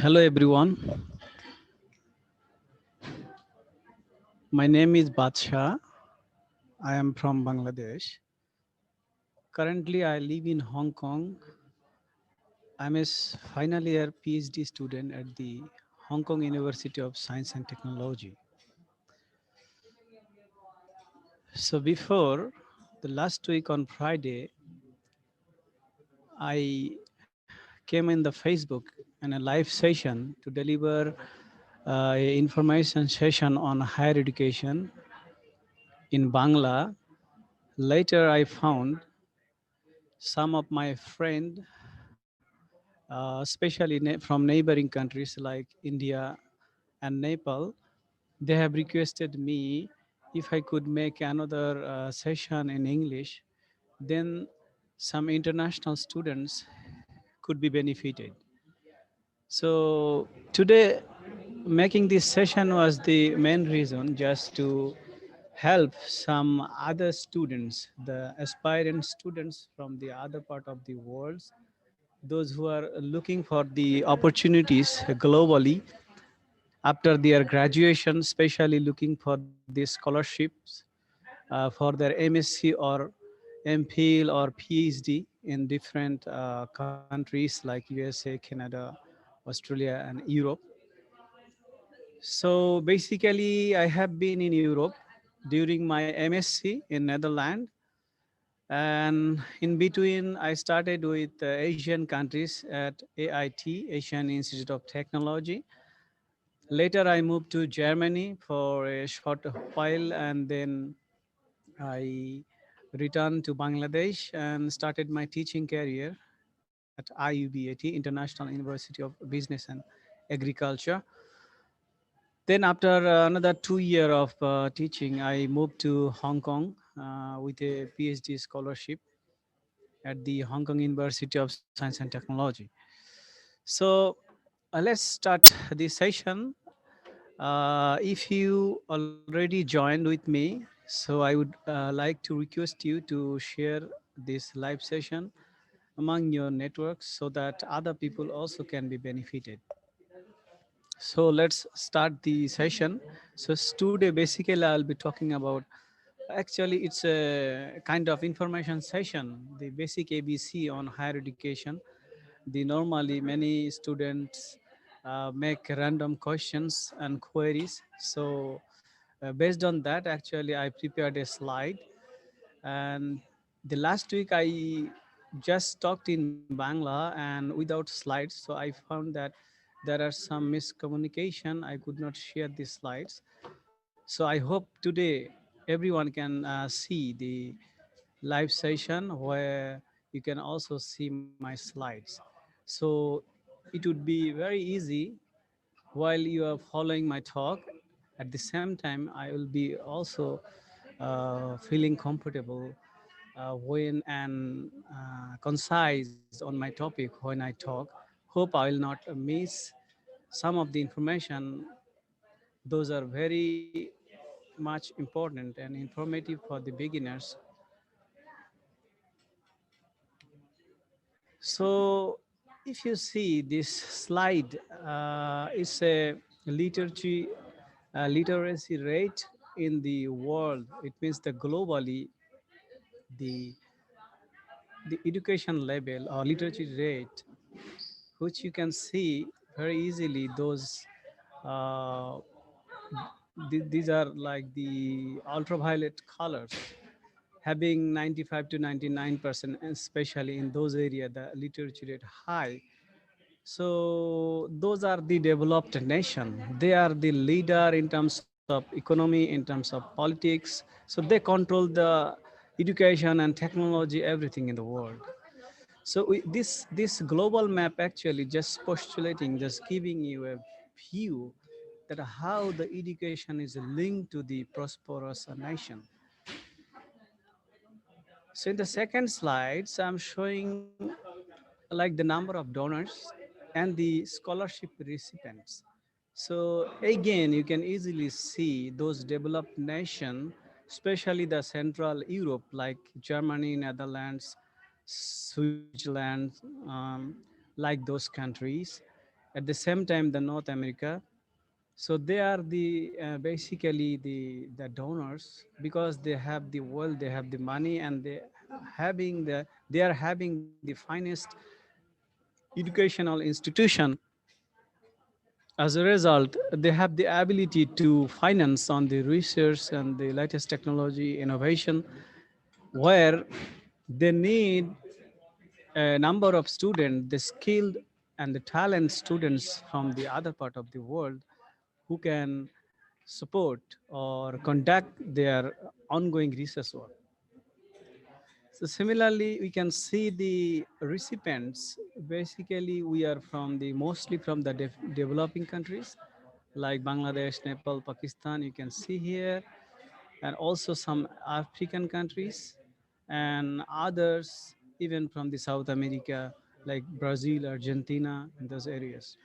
Hello everyone, my name is Badsha. I am from Bangladesh. Currently I live in Hong Kong. I'm a final year PhD student at the Hong Kong University of Science and Technology. So before the last week on Friday, I came in the Facebook in a live session to deliver a information session on higher education in Bangla. Later I found some of my friends especially from neighboring countries like India and Nepal, they have requested me if I could make another session in English, then some international students could be benefited. So today, making this session was the main reason, just to help some other students, the aspirant students from the other part of the world, those who are looking for the opportunities globally after their graduation, especially looking for the scholarships for their MSc or MPhil or PhD in different countries like USA, Canada, Australia, and Europe. So basically, I have been in Europe during my MSc in Netherlands, and in between I started with Asian countries at AIT, Asian Institute of Technology. Later I moved to Germany for a short while, and then I returned to Bangladesh and started my teaching career at IUBAT, International University of Business and Agriculture. Then after another 2 years of teaching, I moved to Hong Kong with a PhD scholarship at the Hong Kong University of Science and Technology. So let's start this session. If you already joined with me, so I would like to request you to share this live session among your networks so that other people also can be benefited. So let's start the session. So today basically I'll be talking about, actually it's a kind of information session, the basic ABC on higher education. The normally many students make random questions and queries. So based on that, actually I prepared a slide. And the last week I just talked in Bangla and without slides, so I found that there are some miscommunication. I could not share the slides. So I hope today everyone can see the live session where you can also see my slides. So it would be very easy while you are following my talk. At the same time, I will be also feeling comfortable when and concise on my topic when I talk. Hope I will not miss some of the information. Those are very much important and informative for the beginners. So if you see this slide, it's a literacy rate in the world. It means the globally, the the education level or literacy rate, which you can see very easily. Those uh, these are like the ultraviolet colors, having 95 to 99%, especially in those areas the literacy rate high. So those are the developed nation. They are the leader in terms of economy, in terms of politics. So they control the education and technology, everything in the world. So this global map actually just postulating, just giving you a view that how the education is linked to the prosperous nation. So in the second slides, I'm showing like the number of donors and the scholarship recipients. So again, you can easily see those developed nations, especially the Central Europe, like Germany, Netherlands, Switzerland, like those countries. At the same time, the North America. So they are the basically the donors because they have the wealth, they have the money, and they are having the finest educational institution. As a result, they have the ability to finance on the research and the latest technology innovation, where they need a number of students, the skilled and the talent students from the other part of the world who can support or conduct their ongoing research work. So similarly, we can see the recipients. Basically, we are from the mostly from the developing countries like Bangladesh, Nepal, Pakistan. You can see here, and also some African countries and others, even from the South America, like Brazil, Argentina, in those areas.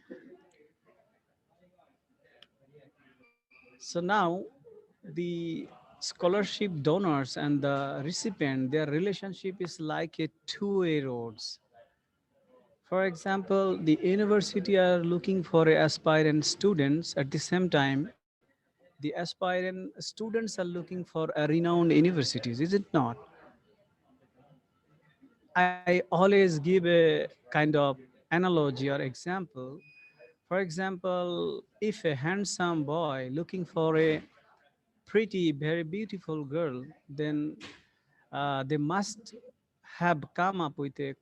So now the scholarship donors and the recipient, their relationship is like a two-way roads. For example, the university are looking for aspirant students. At the same time, the aspirant students are looking for a renowned universities, is it not? I always give a kind of analogy or example. For example, if a handsome boy looking for a pretty, very beautiful girl, then they must have come up with a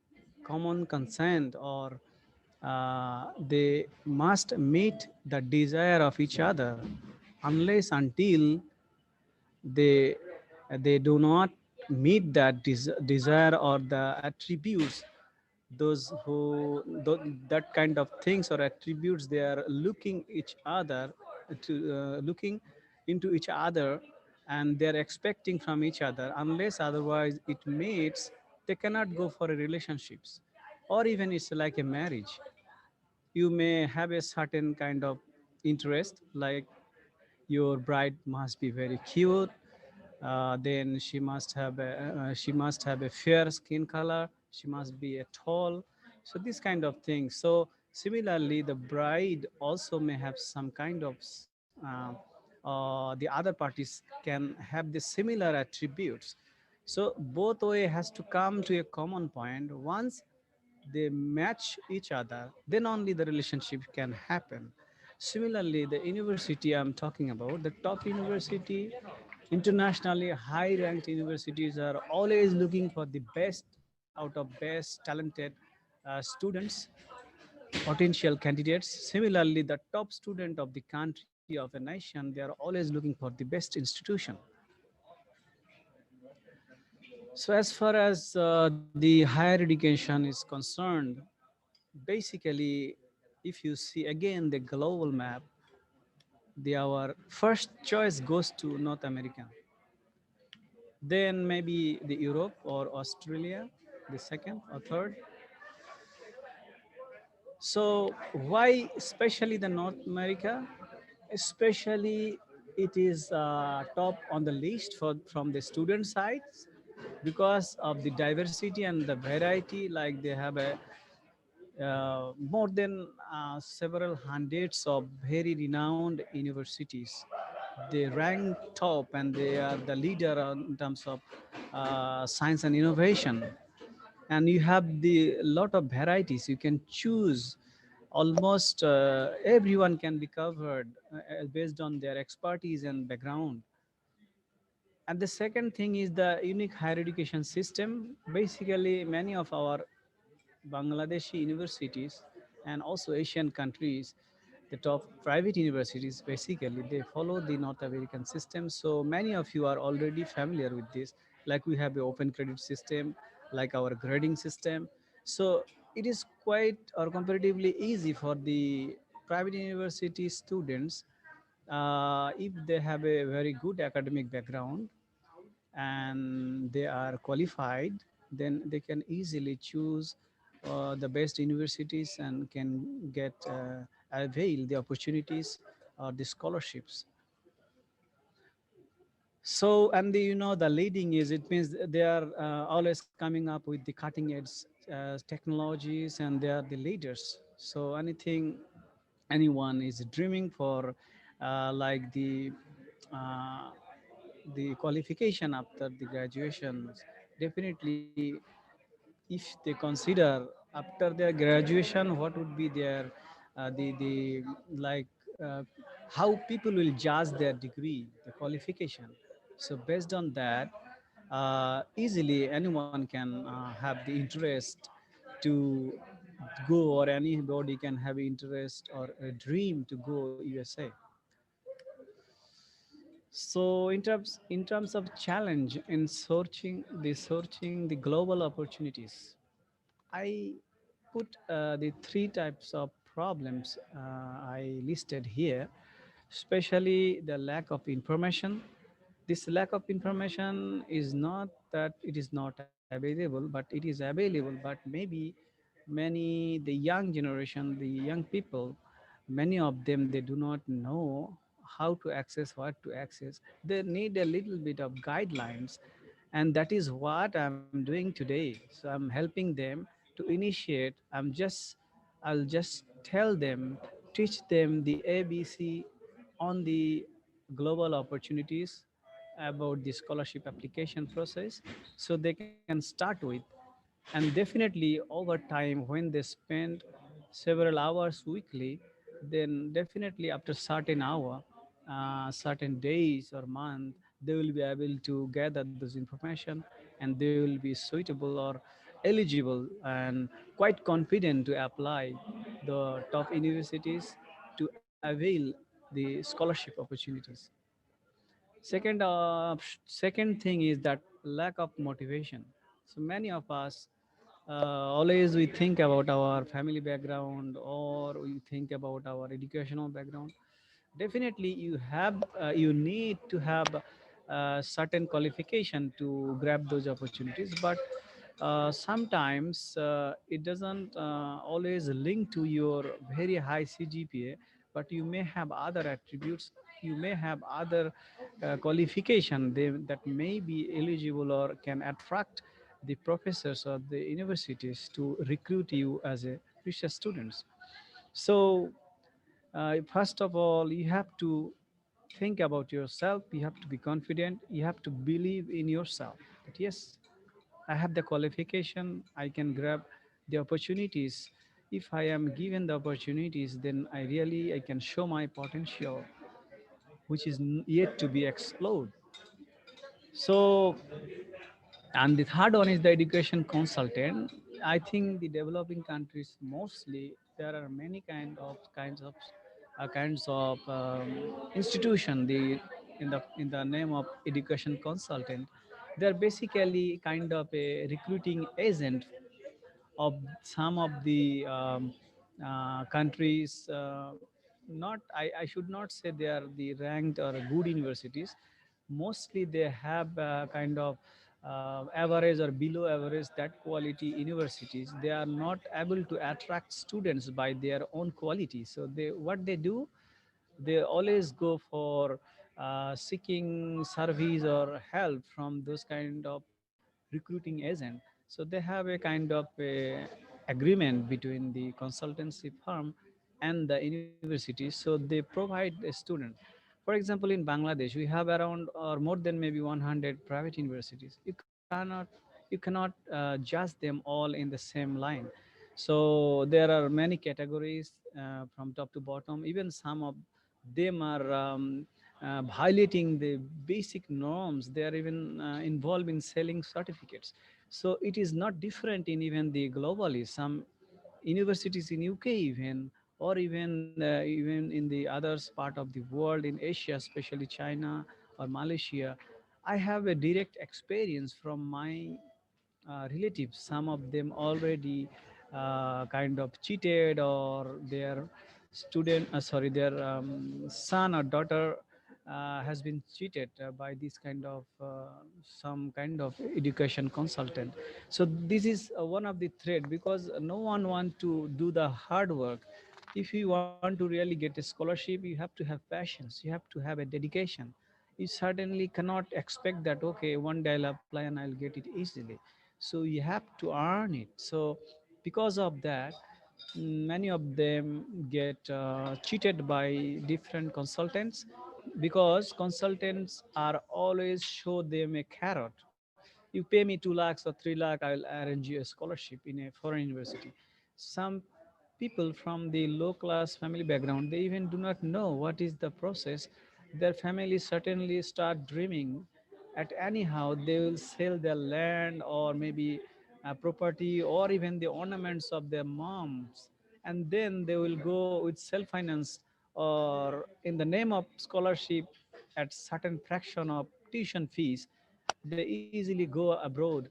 common consent, or they must meet the desire of each other. Unless until they do not meet that desire or the attributes, those who that kind of things or attributes they are looking each other to looking into each other, and they're expecting from each other, unless otherwise it meets, they cannot go for a relationships, or even it's like a marriage. You may have a certain kind of interest, like your bride must be very cute, then she must have a fair skin color, she must be a tall, so this kind of thing. So similarly, the bride also may have some kind of the other parties can have the similar attributes. So both way has to come to a common point. Once they match each other, then only the relationship can happen. Similarly, the university I'm talking about, the top university, internationally high ranked universities are always looking for the best out of best talented students, potential candidates. Similarly, the top student of the country, of a nation, they are always looking for the best institution. So as far as the higher education is concerned, basically, if you see again the global map, our first choice goes to North America, then maybe the Europe or Australia, the second or third. So why especially the North America? Especially it is top on the list for from the student side because of the diversity and the variety. Like they have a more than several hundreds of very renowned universities. They rank top and they are the leader in terms of science and innovation. And you have the lot of varieties. You can choose almost everyone can be covered based on their expertise and background. And the second thing is the unique higher education system. Basically, many of our Bangladeshi universities and also Asian countries, the top private universities, basically, they follow the North American system. So many of you are already familiar with this. Like we have the open credit system, like our grading system. So it is quite or comparatively easy for the private university students if they have a very good academic background and they are qualified, then they can easily choose the best universities and can get avail the opportunities or the scholarships. So, and the, the leading is, it means they are always coming up with the cutting edge technologies and they are the leaders. So anything anyone is dreaming for like uh, the qualification after the graduation, definitely if they consider after their graduation what would be their the like uh, how people will judge their degree, the qualification. So based on that, easily anyone can have the interest to go, or anybody can have interest or a dream to go USA. So in terms of challenge in searching the global opportunities, I put the three types of problems I listed here, especially the lack of information. This lack of information is not that it is not available, but it is available. But maybe the young generation, the young people, many of them, they do not know how to access, what to access. They need a little bit of guidelines, and that is what I'm doing today. So I'm helping them to initiate. I'll just tell them, teach them the ABC on the global opportunities, about the scholarship application process, so they can start with. And definitely over time, when they spend several hours weekly, then definitely after certain hour, certain days or month, they will be able to gather those information, and they will be suitable or eligible and quite confident to apply the top universities to avail the scholarship opportunities. Second thing is that lack of motivation. So many of us, always we think about our family background, or we think about our educational background. Definitely you need to have certain qualification to grab those opportunities, but sometimes it doesn't always link to your very high CGPA, but you may have other attributes, you may have other qualification that may be eligible or can attract the professors or the universities to recruit you as a research students. So first of all, you have to think about yourself, you have to be confident, you have to believe in yourself that yes, I have the qualification, I can grab the opportunities. If I am given the opportunities, then I can show my potential, which is yet to be explored. So, and the third one is the education consultant. I think the developing countries mostly, there are many kinds of institution. In the name of education consultant, they're basically kind of a recruiting agent of some of the countries. Not I should not say they are the ranked or good universities. Mostly they have kind of average or below average that quality universities. They are not able to attract students by their own quality. So what they do, they always go for seeking service or help from those kind of recruiting agent. So they have a kind of a agreement between the consultancy firm and the university. So they provide a student. For example, in Bangladesh, we have around or more than maybe 100 private universities. You cannot judge them all in the same line. So there are many categories from top to bottom. Even some of them are violating the basic norms. They are even involved in selling certificates. So it is not different in even the globally. Some universities in UK even, or even in the others part of the world, in Asia, especially China or Malaysia. I have a direct experience from my relatives. Some of them already kind of cheated, or their son or daughter has been cheated by this kind of some kind of education consultant. So this is one of the threat, because no one want to do the hard work. If you want to really get a scholarship, you have to have passions, you have to have a dedication. You certainly cannot expect that okay, one day I'll apply and I'll get it easily. So you have to earn it. So because of that, Many of them get cheated by different consultants because consultants are always show them a carrot. You pay me 2 lakhs or 3 lakh, I'll arrange you a scholarship in a foreign university. Some people from the low class family background, they even do not know what is the process. Their family certainly start dreaming at anyhow they will sell their land or maybe property or even the ornaments of their moms, and then they will go with self finance or in the name of scholarship at certain fraction of tuition fees. They easily go abroad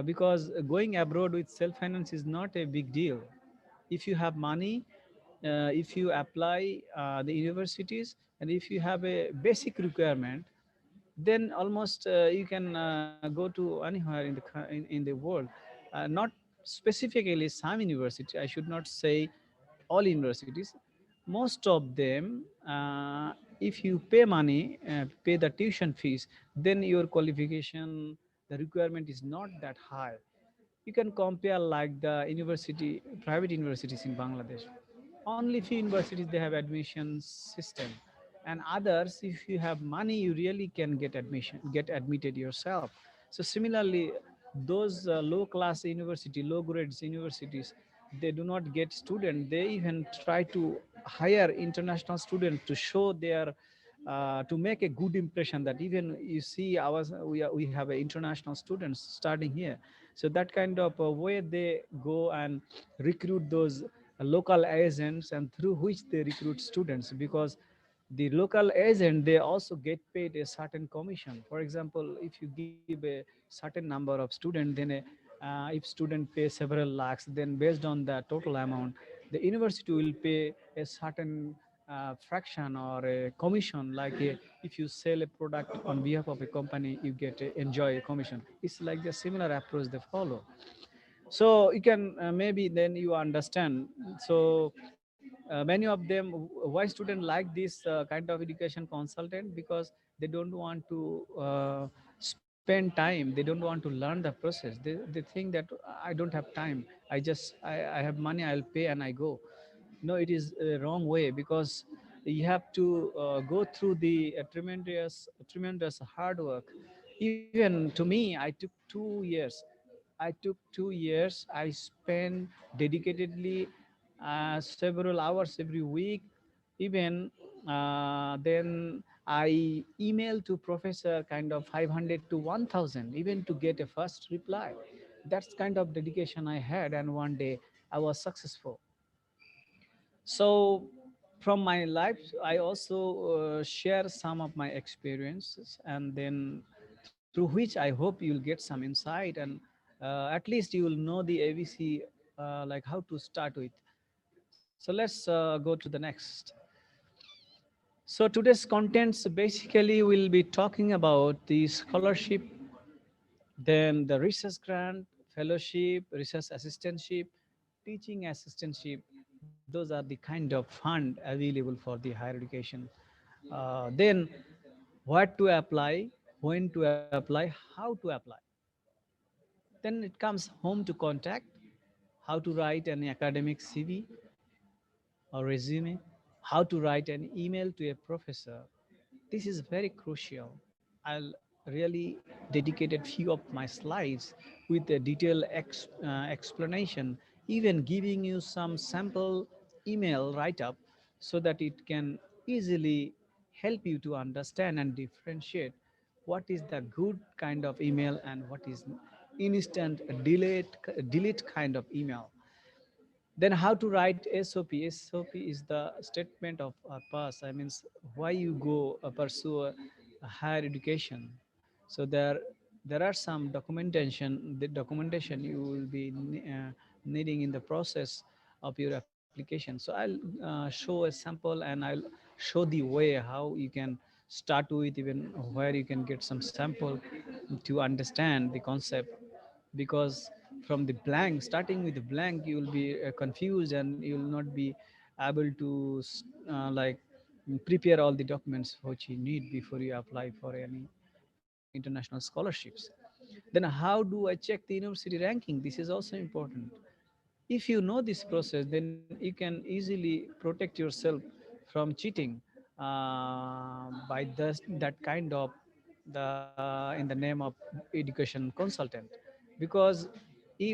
because going abroad with self finance is not a big deal. If you have money, if you apply the universities, and if you have a basic requirement, then almost you can go to anywhere in in the world. Not specifically some university, I should not say all universities. Most of them, if you pay money, pay the tuition fees, then your qualification, the requirement is not that high. You can compare like the university, private universities in Bangladesh. Only few universities they have admission system, and others, if you have money, you really can get admission, get admitted yourself. So similarly, those low class university, low grades universities, they do not get student. They even try to hire international students to show their to make a good impression that even you see we have international students studying here. So that kind of way they go and recruit those local agents, and through which they recruit students, because the local agent, they also get paid a certain commission. For example, if you give a certain number of students, then if student pay several lakhs, then based on the total amount, the university will pay a certain fraction or a commission. Like if you sell a product on behalf of a company, you get enjoy a commission. It's like the similar approach they follow. So you can maybe then you understand. So many of them, why students like this kind of education consultant, because they don't want to spend time, they don't want to learn the process. They think that I don't have time, I have money, I'll pay and I go. No, it is a wrong way, because you have to go through the tremendous hard work. Even to me, I took 2 years. I spent dedicatedly several hours every week. Even then I emailed to professor kind of 500 to 1000 even to get a first reply. That's kind of dedication I had, and one day I was successful. So from my life, I also share some of my experiences, and then through which I hope you'll get some insight, and at least you will know the ABC, like how to start with. So let's go to the next. So today's contents basically will be talking about the scholarship, then the research grant, fellowship, research assistantship, teaching assistantship. Those are the kind of fund available for the higher education. Then what to apply, when to apply, how to apply. Then it comes home to contact, how to write an academic CV or resume, how to write an email to a professor. This is very crucial. I'll really dedicated few of my slides with a detailed explanation, even giving you some sample email write-up so that it can easily help you to understand and differentiate what is the good kind of email and what is instant delete kind of email. Then how to write SOP. SOP is the statement of purpose. I means why you go pursue a higher education. So there are some documentation. The documentation you will be needing in the process of your application. So I'll show a sample, and I'll show the way how you can start with, even where you can get some sample to understand the concept. Because from the blank, starting with the blank, you will be confused, and you will not be able to like prepare all the documents which you need before you apply for any international scholarships. Then how do I check the university ranking? This is also important. If you know this process, then you can easily protect yourself from cheating by that kind of in the name of education consultant. Because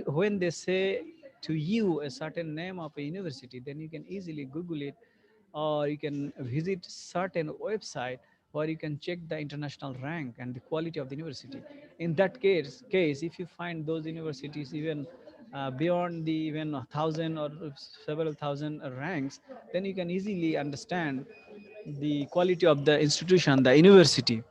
when they say to you a certain name of a university, then you can easily Google it, or you can visit certain website where you can check the international rank and the quality of the university. In that case, if you find those universities even beyond the even 1,000 or several thousand ranks, then you can easily understand the quality of the institution, the university.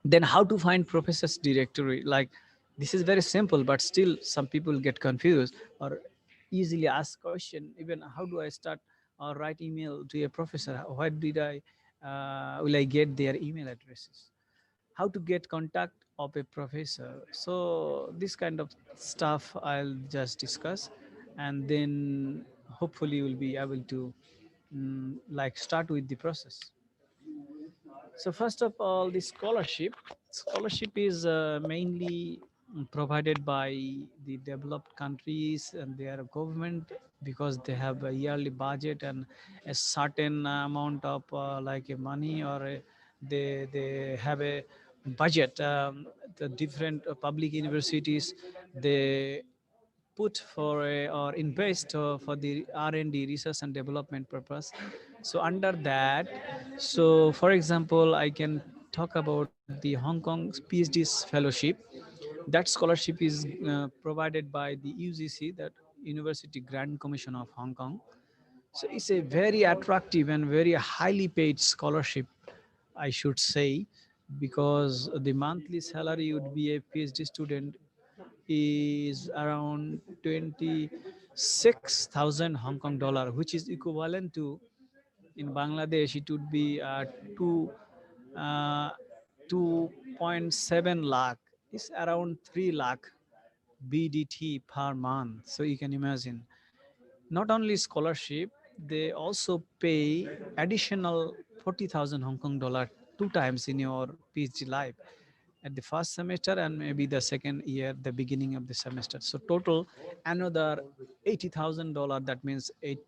Then how to find professors directory? Like, this is very simple, but still some people get confused or easily ask question, even how do I start or write email to a professor? Where did I will I get their email addresses? How to get contact of a professor? So this kind of stuff I'll just discuss, and then hopefully you'll be able to like start with the process. So first of all, the scholarship is mainly provided by the developed countries and their government, because they have a yearly budget and a certain amount of like a money, or they have a budget. The different public universities, they put for a, or invest for the R&D, research and development purpose. So under that, so for example, I can talk about the Hong Kong PhD fellowship. That scholarship is provided by the UGC, that University Grand Commission of Hong Kong. So it's a very attractive and very highly paid scholarship, I should say, because the monthly salary would be a PhD student is around 26,000 Hong Kong dollar, which is equivalent to, in Bangladesh, it would be two, uh, 2.7 lakh. It's around 3 lakh BDT per month. So you can imagine. Not only scholarship, they also pay additional 40,000 Hong Kong dollar two times in your PhD life, at the first semester and maybe the second year, the beginning of the semester. So total another $80,000. That means 8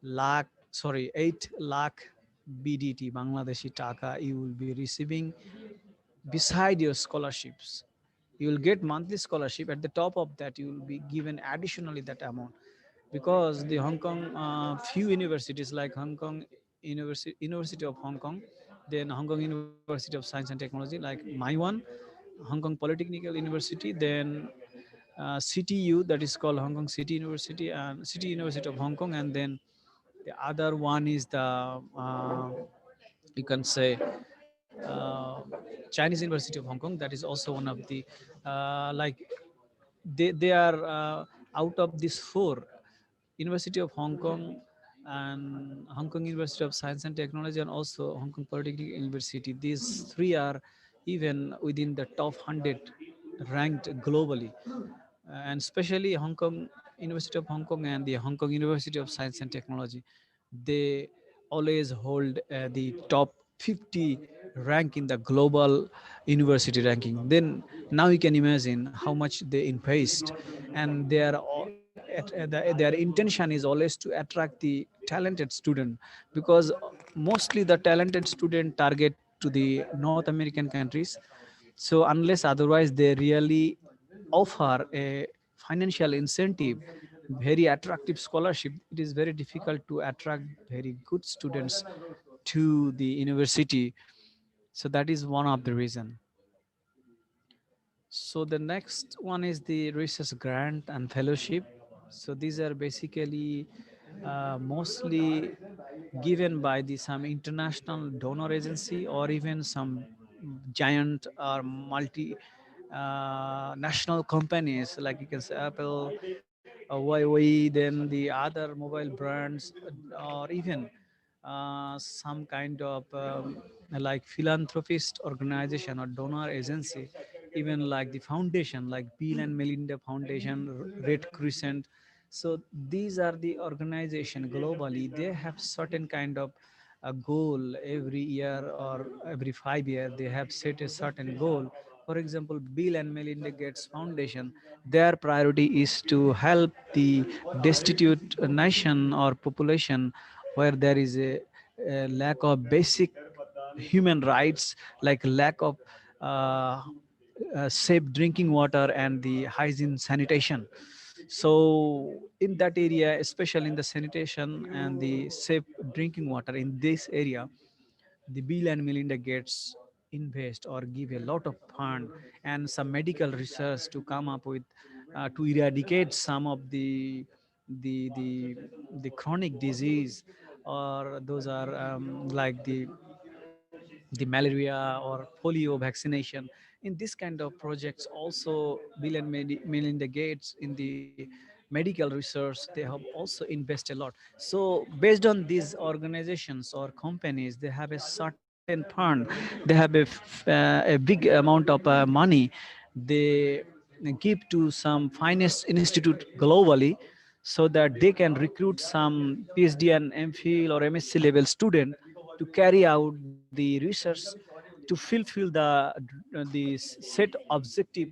lakh BDT, Bangladeshi Taka, you will be receiving beside your scholarships. You will get monthly scholarship. At the top of that, you will be given additionally that amount, because the Hong Kong few universities like Hong Kong University of Hong Kong, then Hong Kong University of Science and Technology, like my one, Hong Kong Polytechnical University, then CTU, that is called Hong Kong City University, and City University of Hong Kong, and then the other one is the you can say Chinese University of Hong Kong. That is also one of the like they are out of these four, University of Hong Kong and Hong Kong University of Science and Technology, and also Hong Kong Polytechnic University. These three are even within the top 100 ranked globally, and especially Hong Kong University of Hong Kong and the Hong Kong University of Science and Technology. They always hold the top 50 rank in the global university ranking. Then now you can imagine how much they invest, and their intention is always to attract the talented student, because mostly the talented student target to the North American countries. So unless otherwise they really offer a financial incentive, very attractive scholarship, it is very difficult to attract very good students to the university. So that is one of the reason. So the next one is the research grant and fellowship. So these are basically mostly given by the some international donor agency, or even some giant or multi national companies, like you can say Apple, Huawei, then the other mobile brands, or even some kind of like philanthropist organization or donor agency, even like the foundation like Bill and Melinda Foundation, Red Crescent. So these are the organization globally. They have certain kind of a goal every year, or every 5 years they have set a certain goal For example, Bill and Melinda Gates Foundation, their priority is to help the destitute nation or population where there is a lack of basic human rights, like lack of uh, safe drinking water and the hygiene sanitation. So in that area, especially in the sanitation and the safe drinking water in this area, the Bill and Melinda Gates invest or give a lot of fund and some medical research to come up with to eradicate some of the the the chronic disease, or those are like the malaria or polio vaccination. In this kind of projects also, Bill and Melinda Gates in the medical research, they have also invest a lot. So based on these organizations or companies, they have a certain fund, they have a big amount of money they give to some finest institute globally, so that they can recruit some PhD and MPhil or MSc level student to carry out the research to fulfill the set objective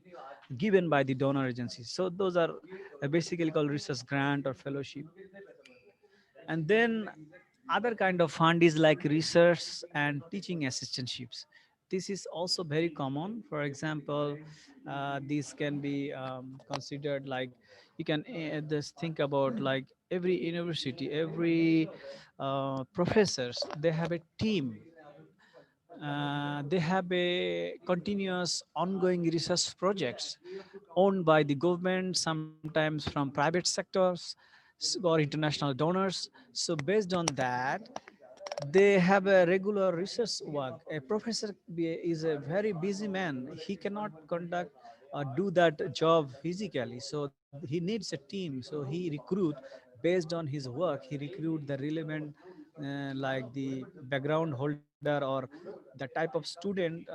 given by the donor agencies. So those are basically called research grant or fellowship. And then other kind of fund is like research and teaching assistantships. This is also very common. For example, this can be considered like, you can just think about like every university, every professors, they have a team, they have a continuous ongoing research projects owned by the government, sometimes from private sectors or international donors. So based on that, they have a regular research work. A professor is a very busy man. He cannot conduct or do that job physically. So he needs a team. So he recruit based on his work. He recruit the relevant, like the background holder or the type of student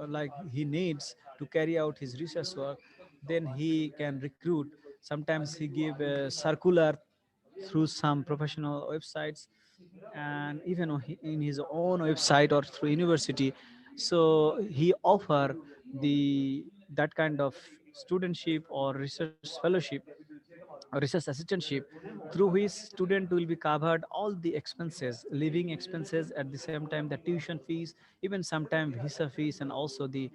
like he needs to carry out his research work. Then he can recruit. Sometimes he give a circular through some professional websites, and even in his own website or through university. So he offer the that kind of studentship or research fellowship or research assistantship, through which student will be covered all the expenses, living expenses, at the same time the tuition fees, even sometimes visa fees, and also the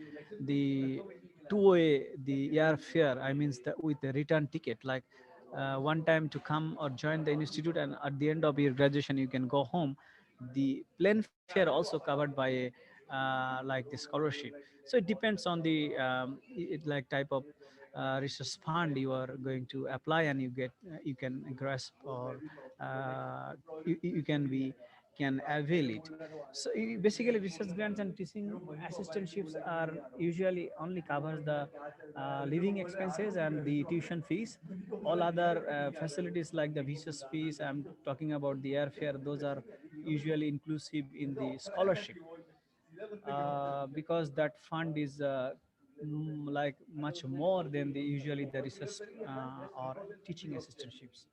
two-way, the airfare, I means the with the return ticket, like one time to come or join the institute, and at the end of your graduation you can go home. The plane fare also covered by a like the scholarship. So it depends on the like type of research fund you are going to apply, and you get you can grasp, or you can be can avail it. So basically research grants and teaching assistantships are usually only covers the living expenses and the tuition fees. All other facilities like the visa fees, I'm talking about the airfare, those are usually inclusive in the scholarship, because that fund is like much more than the usually the research or teaching assistantships.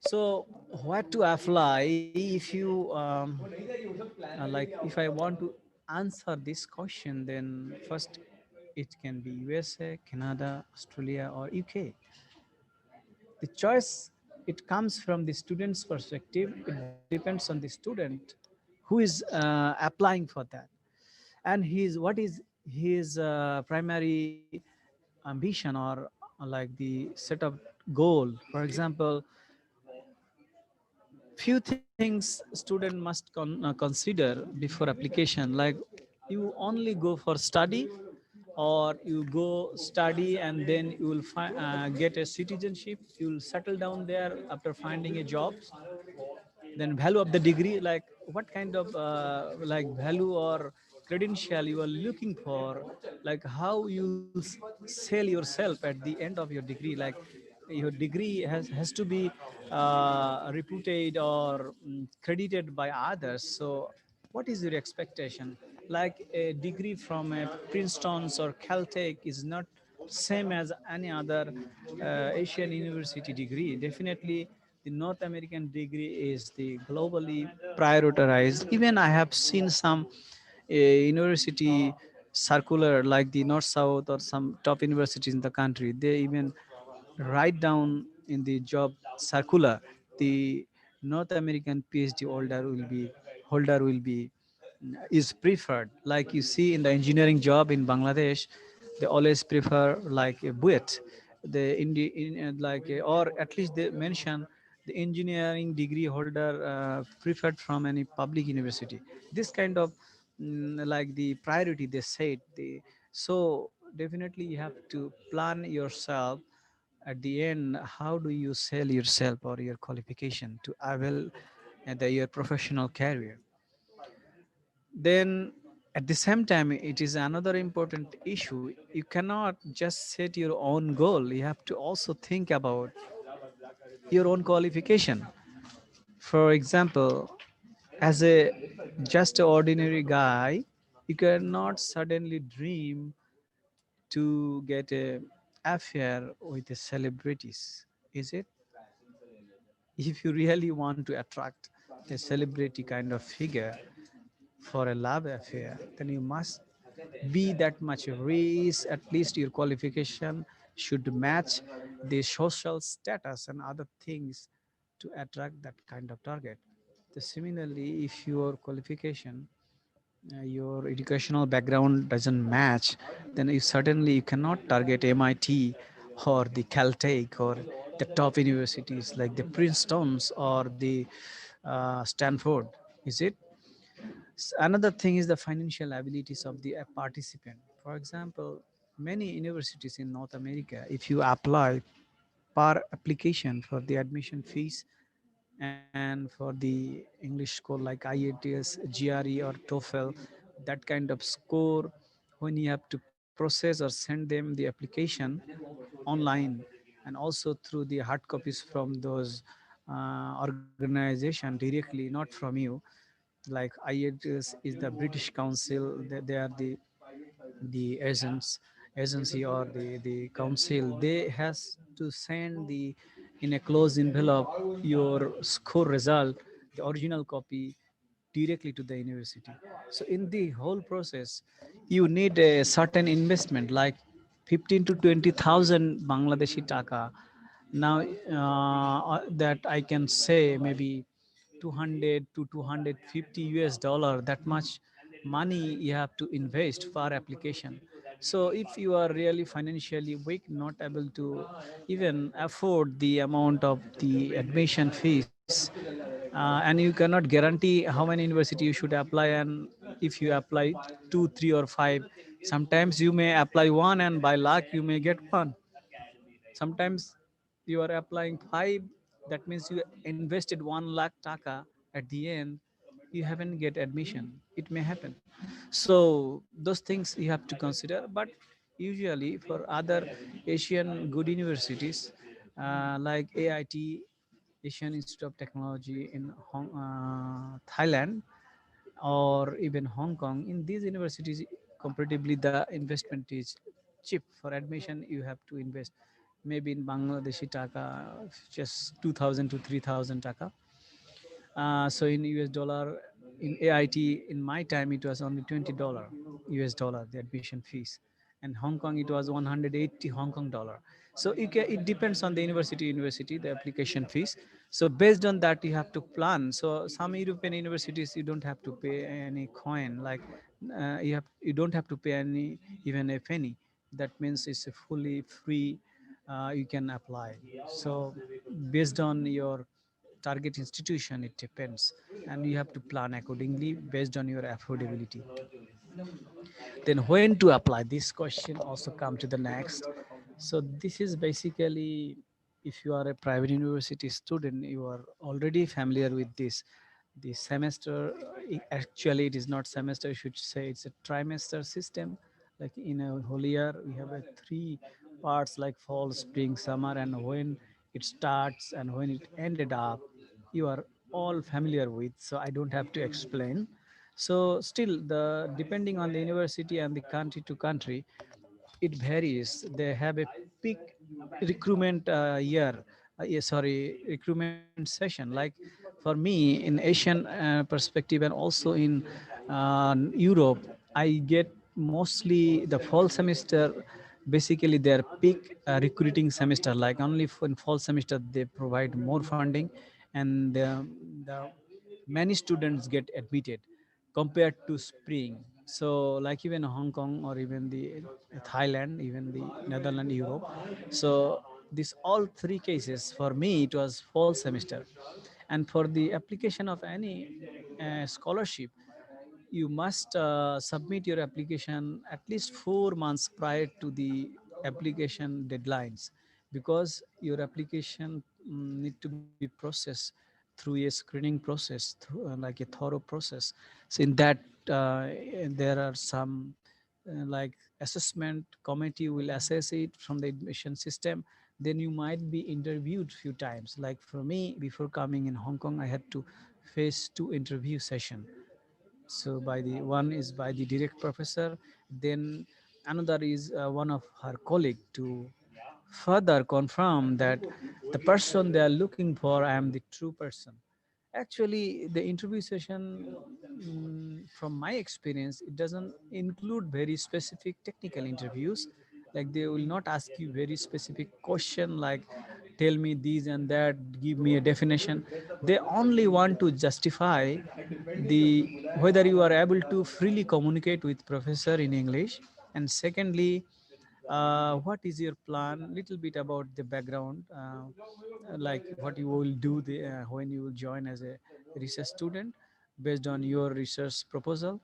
So what to apply if you like if I want to answer this question, then first it can be USA, Canada, Australia, or UK. The choice, it comes from the student's perspective. It depends on the student who is applying for that, and his what is his primary ambition, or like the set of goal. For example, few things student must consider before application, like you only go for study, or you go study and then you will get a citizenship, you will settle down there after finding a job. Then value of the degree, like what kind of like value or credential you are looking for, like how you sell yourself at the end of your degree, like your degree has to be reputed or credited by others. So what is your expectation? Like a degree from a Princeton's or Caltech is not same as any other Asian university degree. Definitely, the North American degree is the globally prioritized. Even I have seen some a university circular like the North South or some top universities in the country, they even write down in the job circular the North American PhD holder will be is preferred. Like you see in the engineering job in Bangladesh, they always prefer like a BUET, like or at least they mention the engineering degree holder preferred from any public university. This kind of like the priority they said. So definitely you have to plan yourself at the end. How do you sell yourself or your qualification to avail your professional career? Then at the same time, it is another important issue. You cannot just set your own goal, you have to also think about your own qualification. For example, as a just an ordinary guy, you cannot suddenly dream to get a affair with the celebrities, is it? If you really want to attract a celebrity kind of figure for a love affair, then you must be that much race. At least your qualification should match the social status and other things to attract that kind of target. Similarly, if your qualification, your educational background doesn't match, then you certainly you cannot target MIT or the Caltech or the top universities like the Princetons or the Stanford. Is it? Another thing is the financial abilities of the participant. For example, many universities in North America, if you apply per application for the admission fees and for the English score like IELTS, GRE, or TOEFL, that kind of score, when you have to process or send them the application online and also through the hard copies from those organization directly, not from you, like IELTS is the British Council. They are the agency or the council. They has to send the in a closed envelope your score result, the original copy, directly to the university. So in the whole process, you need a certain investment like 15 to 20,000 Bangladeshi taka. Now that I can say maybe 200 to 250 US dollar, that much money you have to invest for application. So if you are really financially weak, not able to even afford the amount of the admission fees, and you cannot guarantee how many university you should apply, and if you apply two, three, or five, sometimes you may apply one and by luck you may get one. Sometimes you are applying five, that means you invested 1 lakh taka, at the end you haven't get admission. It may happen. So those things you have to consider. But usually for other Asian good universities like AIT, Asian Institute of Technology in Thailand, or even Hong Kong, in these universities, comparatively the investment is cheap. For admission, you have to invest maybe in Bangladeshi taka, just 2,000 to 3,000 taka. So in US dollar, in AIT, in my time, it was only $20 US dollar, the admission fees. And Hong Kong, it was 180 Hong Kong dollar. So it depends on the university, the application fees. So based on that, you have to plan. So some European universities, you don't have to pay any coin. Like you don't have to pay any even a penny. That means it's a fully free. You can apply. So based on your target institution, it depends, and you have to plan accordingly based on your affordability. Then when to apply, this question also come to the next. So this is basically, if you are a private university student, you are already familiar with this. The semester, actually it is not semester, I should say it's a trimester system. Like in a whole year we have a three parts like fall, spring, summer, and when it starts and when it ended up, you are all familiar with, so I don't have to explain. So still, the depending on the university and the country to country, it varies. They have a peak recruitment recruitment session. Like for for me in Asian perspective and also in Europe, I get mostly the fall semester, basically their peak recruiting semester. Like only in fall semester they provide more funding, and the many students get admitted compared to spring. So like even Hong Kong or even the Thailand, even the Netherlands, Europe. So this all three cases for me it was fall semester. And for the application of any scholarship, you must submit your application at least 4 months prior to the application deadlines, because your application need to be processed through a screening process, through, like a thorough process. So in that there are some like assessment committee will assess it from the admission system. Then you might be interviewed few times. Like for me, before coming in Hong Kong, I had to face 2 interview session. So by the one is by the direct professor, then another is one of her colleague to further confirm that the person they are looking for, I am the true person. Actually, the interview session, from my experience, it doesn't include very specific technical interviews. Like they will not ask you very specific question like tell me these and that, give me a definition. They only want to justify the whether you are able to freely communicate with professor in English, and secondly, what is your plan, little bit about the background, like what you will do when you will join as a research student based on your research proposal.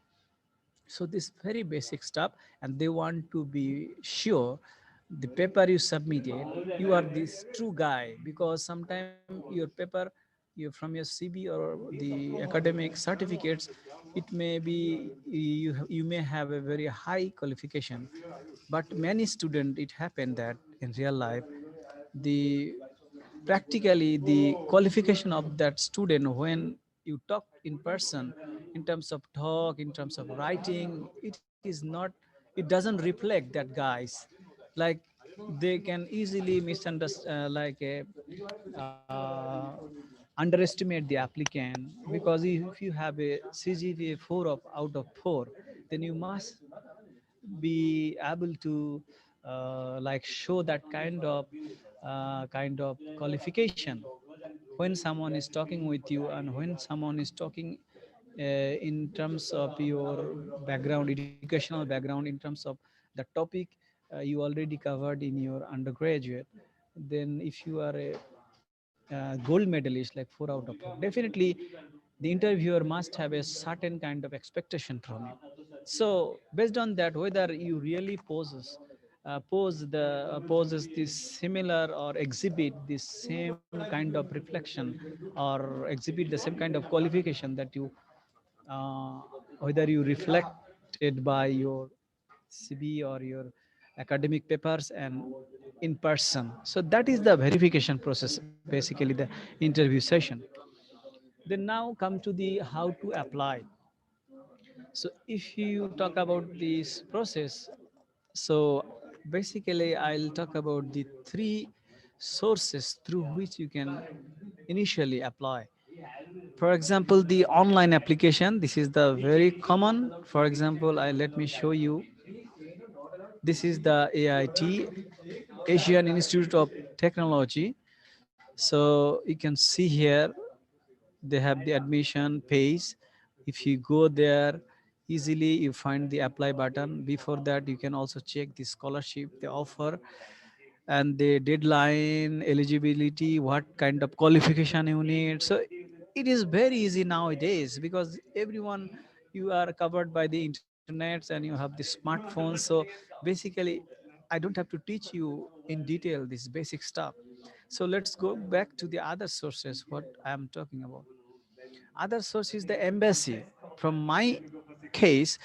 So this very basic stuff, and they want to be sure the paper you submitted, you are this true guy, because sometimes your paper, you from your CV or the academic certificates, it may be you may have a very high qualification, but many student it happened that in real life the practically the qualification of that student when you talk in person, in terms of talk, in terms of writing, it is not, it doesn't reflect that guys. Like they can easily misunderstand, uh, underestimate the applicant, because if you have a CGPA 4 of out of 4, then you must be able to like show that kind of qualification when someone is talking with you, and when someone is talking in terms of your background, educational background, in terms of the topic you already covered in your undergraduate. Then if you are a gold medalist like 4 out of 4, definitely the interviewer must have a certain kind of expectation from you. So based on that, whether you really poses this similar or exhibit this same kind of reflection, or exhibit the same kind of qualification that you uh, whether you reflected by your CV or your academic papers and in person. So that is the verification process, basically the interview session. Then now come to the how to apply. So if you talk about this process, so basically I'll talk about the three sources through which you can initially apply. For example, the online application, this is the very common. For example, let me show you. This is the AIT, Asian Institute of Technology. So you can see here they have the admission page. If you go there, easily you find the apply button. Before that, you can also check the scholarship they offer and the deadline, eligibility, what kind of qualification you need. So it is very easy nowadays, because everyone, you are covered by the internet and you have the smartphone. So basically I don't have to teach you in detail this basic stuff. So let's go back to the other sources what I am talking about. Other source is the embassy. From my case,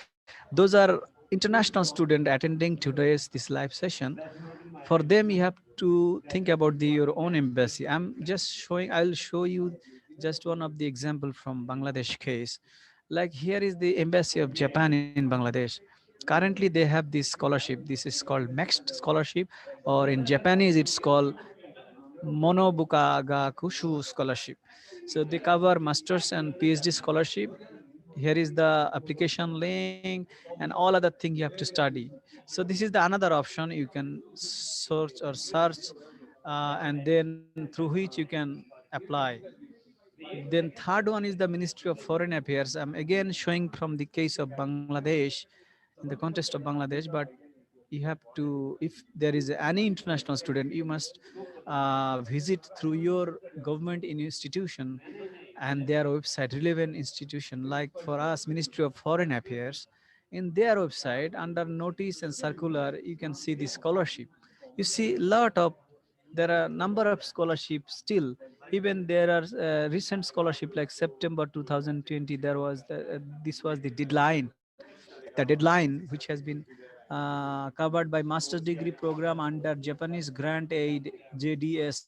those are international student attending today's this live session. For them you have to think about your own embassy. I'm just showing, I'll show you just one of the example from Bangladesh case. Like here is the embassy of Japan in Bangladesh. Currently they have this scholarship, this is called MEXT scholarship, or in Japanese it's called Monobukaga Kushu scholarship. So they cover masters and PhD scholarship. Here is the application link and all other thing you have to study. So this is the another option. You can search and then through which you can apply. Then third one is the Ministry of Foreign Affairs. I'm again showing from the case of Bangladesh, in the context of Bangladesh, but you have to, if there is any international student, you must visit through your government institution and their website, relevant institution, like for us, Ministry of Foreign Affairs. In their website, under notice and circular, you can see the scholarship. You see lot of, there are number of scholarships still. Even there are recent scholarship like September 2020, there was this was the deadline which has been covered by master's degree program under Japanese grant aid JDS.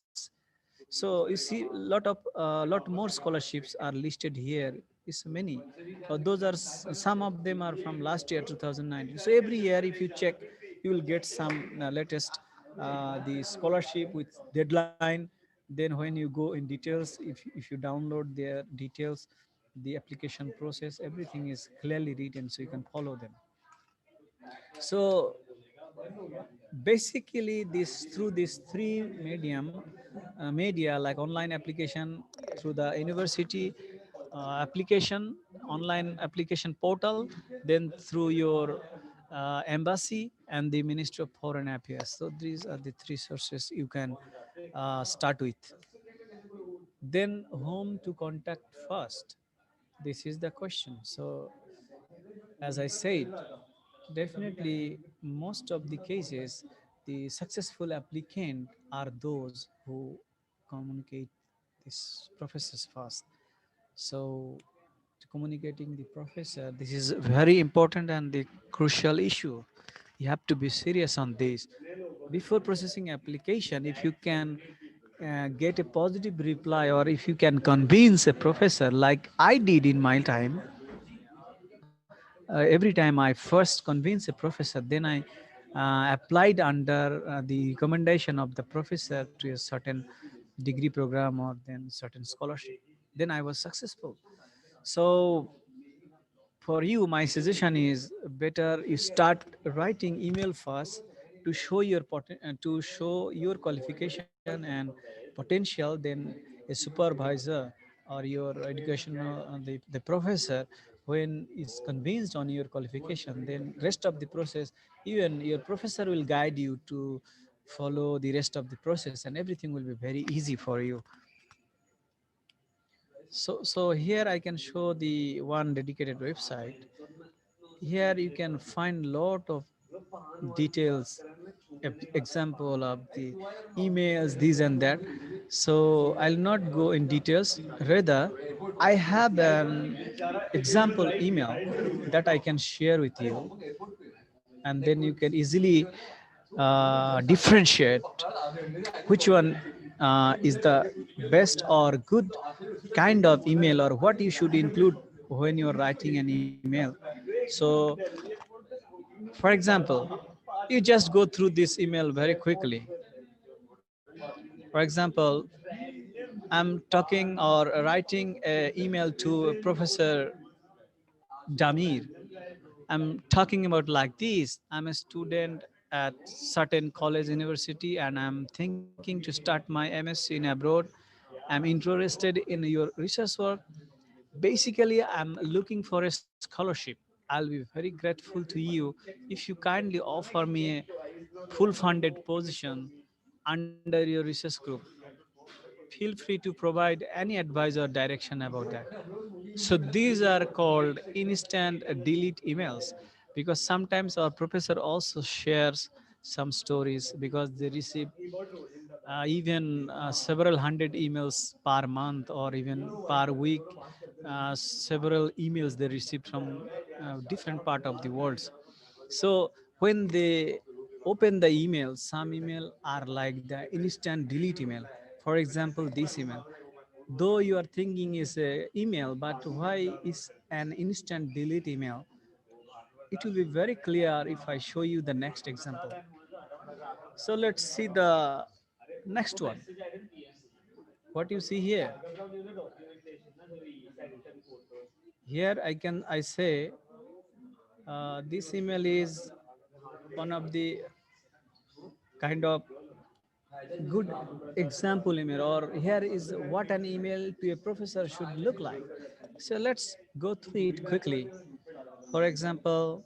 So you see lot more scholarships are listed here. Is many. Those are some of them are from last year 2019. So every year if you check, you will get some latest the scholarship with deadline. Then when you go in details, if you download their details, the application process, everything is clearly written so you can follow them. So basically this through these three media like online application, through the university application, online application portal, then through your embassy and the Ministry of Foreign Affairs. So these are the three sources you can start with. Then whom to contact first, this is the question. So as I said, definitely, most of the cases, the successful applicant are those who communicate these professors first. So, to communicating the professor, this is very important and the crucial issue. You have to be serious on this. Before processing application, if you can get a positive reply, or if you can convince a professor, like I did in my time, every time I first convince a professor, then I applied under the recommendation of the professor to a certain degree program or then certain scholarship. Then I was successful. So for you, my suggestion is better you start writing email first to show your to show your qualification and potential. Then a supervisor or your educational the professor, when is convinced on your qualification, then rest of the process, even your professor will guide you to follow the rest of the process, and everything will be very easy for you. So here I can show the one dedicated website. Here you can find lot of details, example of the emails, this and that. So I'll not go in details. Rather, I have an example email that I can share with you, and then you can easily differentiate which one is the best or good kind of email, or what you should include when you're writing an email. So for example, you just go through this email very quickly. For example, I'm talking or writing an email to Professor Damir. I'm talking about like this. I'm a student at certain college university and I'm thinking to start my MSc in abroad. I'm interested in your research work. Basically, I'm looking for a scholarship. I'll be very grateful to you if you kindly offer me a full funded position under your research group. Feel free to provide any advice or direction about that. So these are called instant delete emails, because sometimes our professor also shares some stories because they receive even several hundred emails per month or even per week, several emails they receive from different part of the world. So when they open the email, some email are like the instant delete email. For example, this email, though you are thinking is a email, but why is an instant delete email? It will be very clear if I show you the next example. So let's see the Next one, what you see here. Here I say this email is one of the kind of good example email, or here is what an email to a professor should look like. So let's go through it quickly. For example,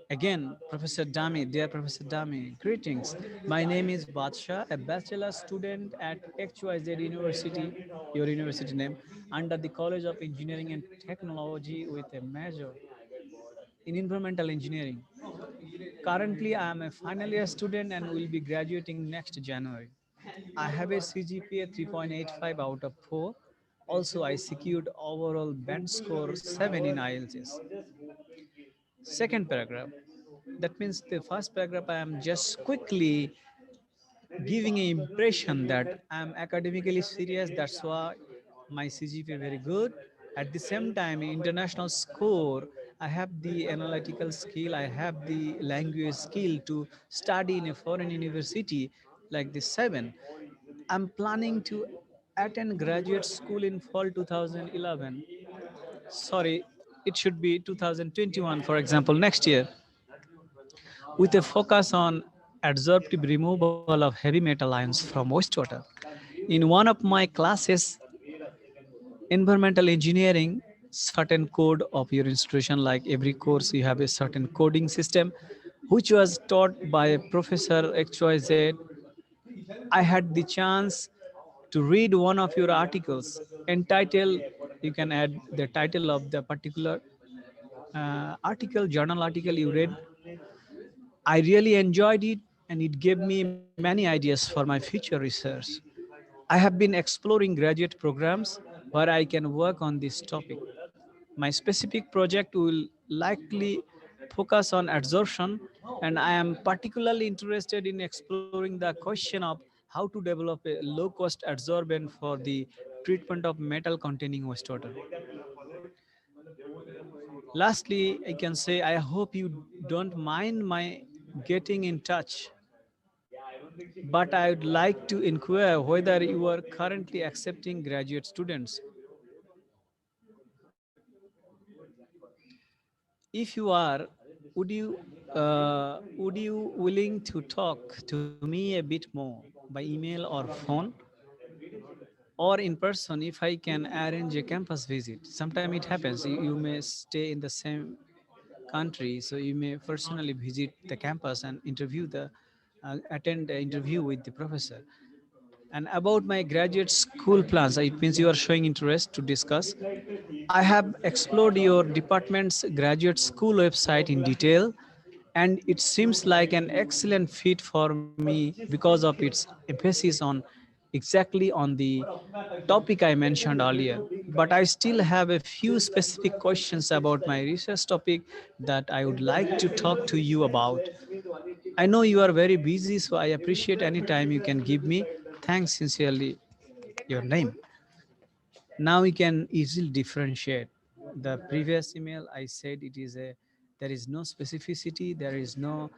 again, Professor Dami, dear Professor Dami, greetings. My name is Badsha, a bachelor student at XYZ University, your university name, under the College of Engineering and Technology with a major in environmental engineering. Currently, I am a final year student and will be graduating next January. I have a CGPA 3.85 out of 4. Also, I secured overall band score 7 in IELTS. Second paragraph. That means the first paragraph I am just quickly giving an impression that I am academically serious. That's why my CGPA very good. At the same time, international score, I have the analytical skill, I have the language skill to study in a foreign university like the 7. I'm planning to attend graduate school in fall 2011. Sorry, it should be 2021, for example, next year, with a focus on adsorptive removal of heavy metal ions from wastewater. In one of my classes, environmental engineering, certain code of your institution, like every course you have a certain coding system, which was taught by a professor XYZ. I had the chance to read one of your articles entitled, you can add the title of the particular article, journal article you read. I really enjoyed it, and it gave me many ideas for my future research. I have been exploring graduate programs where I can work on this topic. My specific project will likely focus on adsorption, and I am particularly interested in exploring the question of how to develop a low cost adsorbent for the treatment of metal containing wastewater. Lastly, I can say I hope you don't mind my getting in touch, but I would like to inquire whether you are currently accepting graduate students. If you are, would you willing to talk to me a bit more by email or phone or in person if I can arrange a campus visit? Sometimes it happens. You may stay in the same country, so you may personally visit the campus and attend the interview with the professor. And about my graduate school plans, it means you are showing interest to discuss. I have explored your department's graduate school website in detail, and it seems like an excellent fit for me because of its emphasis on exactly on the topic I mentioned earlier. But I still have a few specific questions about my research topic that I would like to talk to you about. I know you are very busy, so I appreciate any time you can give me. Thanks sincerely, your name. Now we can easily differentiate. The previous email I said it is a, there is no specificity, there is no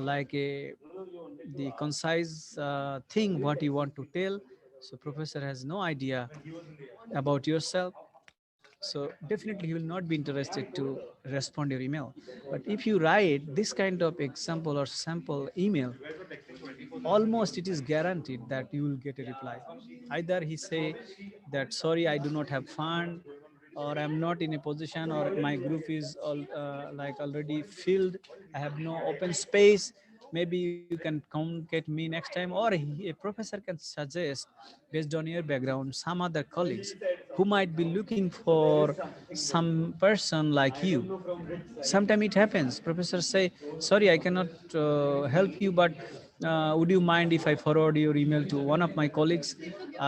like a the concise thing what you want to tell. So professor has no idea about yourself, so definitely he will not be interested to respond your email. But if you write this kind of example or sample email, almost it is guaranteed that you will get a reply. Either he say that sorry I do not have fund, or I'm not in a position, or my group is like already filled, I have no open space, maybe you can communicate me next time, or a professor can suggest based on your background some other colleagues who might be looking for some person like you. Sometimes it happens, professors say sorry I cannot help you, but would you mind if I forward your email to one of my colleagues,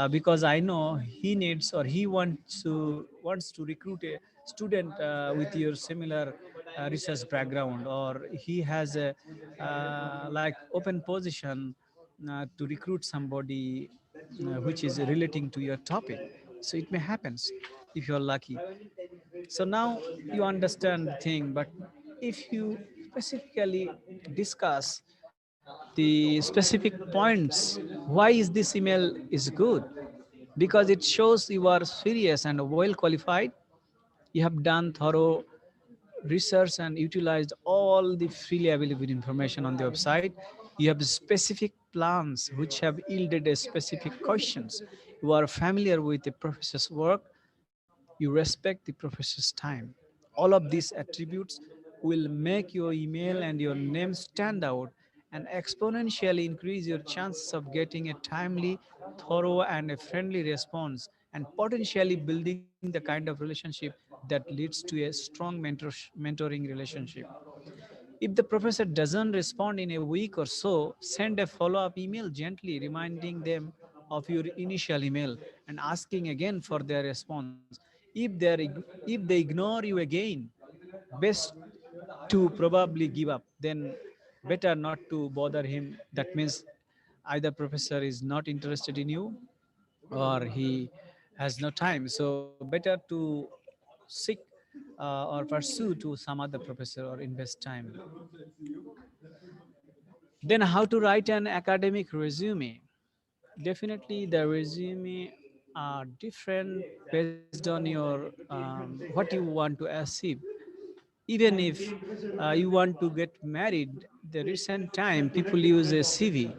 because I know he needs or he wants to recruit a student with your similar research background, or he has a like open position to recruit somebody which is relating to your topic. So it may happens if you are lucky. So now you understand the thing, but if you specifically discuss the specific points why is this email is good, because it shows you are serious and well qualified. You have done thorough research and utilized all the freely available information on the website. You have specific plans which have yielded a specific questions. You are familiar with the professor's work. You respect the professor's time. All of these attributes will make your email and your name stand out and exponentially increase your chances of getting a timely, thorough, and a friendly response, and potentially building the kind of relationship that leads to a strong mentoring relationship. If the professor doesn't respond in a week or so, send a follow up email gently reminding them of your initial email and asking again for their response. If they ignore you again, best to probably give up. Then better not to bother him. That means either professor is not interested in you or he has no time. So better to seek or pursue to some other professor or invest time. Then how to write an academic resume. Definitely the resume are different based on your what you want to achieve. Even if you want to get married, the recent time people use a CV.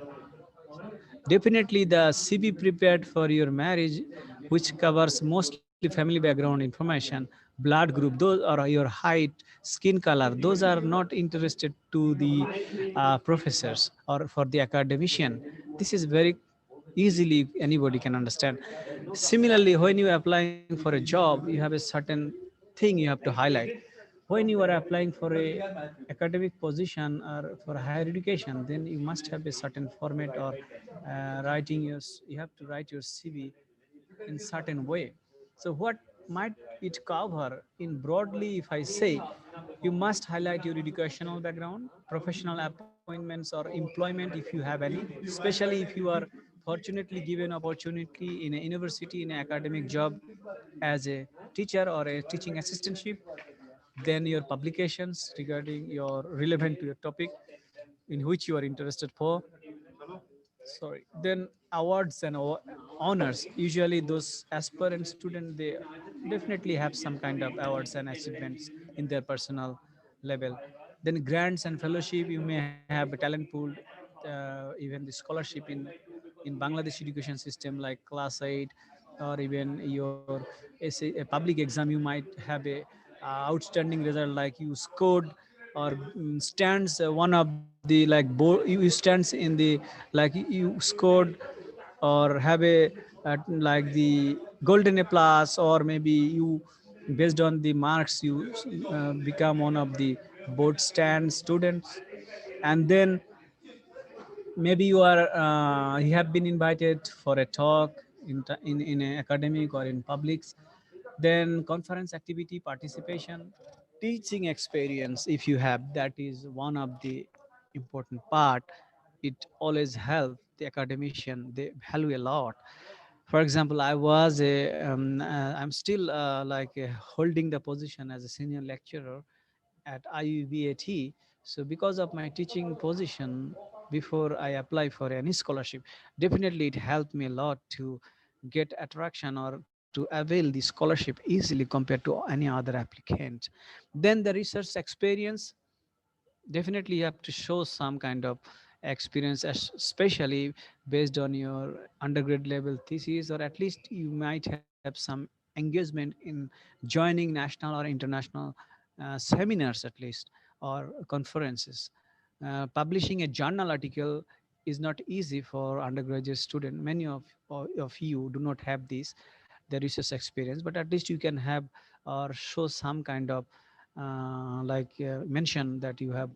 Definitely the CV prepared for your marriage, which covers mostly family background information, blood group, those are your height, skin color. Those are not interested to the professors or for the academician. This is very easily anybody can understand. Similarly, when you are applying for a job, you have a certain thing you have to highlight. When you are applying for a academic position or for higher education, then you must have a certain format or writing your you have to write your CV in certain way. So what might it cover in broadly? If I say, you must highlight your educational background, professional appointments or employment if you have any, especially if you are fortunately given opportunity in a university in an academic job as a teacher or a teaching assistantship. Then your publications regarding your relevant to your topic in which you are interested for. Sorry. Then awards and honors. Usually those aspirant students, they definitely have some kind of awards and achievements in their personal level. Then grants and fellowship, you may have a talent pool, even the scholarship in Bangladesh education system like class 8, or even your essay, a public exam. You might have a outstanding result, like you scored or stands one of the like board, you stands in the like you scored or have a like the golden a plus, or maybe you based on the marks you become one of the board stand students. And then maybe you have been invited for a talk in an academic or in publics. Then conference activity participation, teaching experience if you have, that is one of the important part. It always help the academician, they value a lot. For example, I was I'm still holding the position as a senior lecturer at IUBAT. So because of my teaching position, before I apply for any scholarship, definitely it helped me a lot to get attraction or to avail the scholarship easily compared to any other applicant. Then the research experience, definitely you have to show some kind of experience, especially based on your undergrad level thesis, or at least you might have some engagement in joining national or international seminars at least, or conferences. Publishing a journal article is not easy for undergraduate student. Many of you do not have this the research experience, but at least you can have or show some kind of mention that you have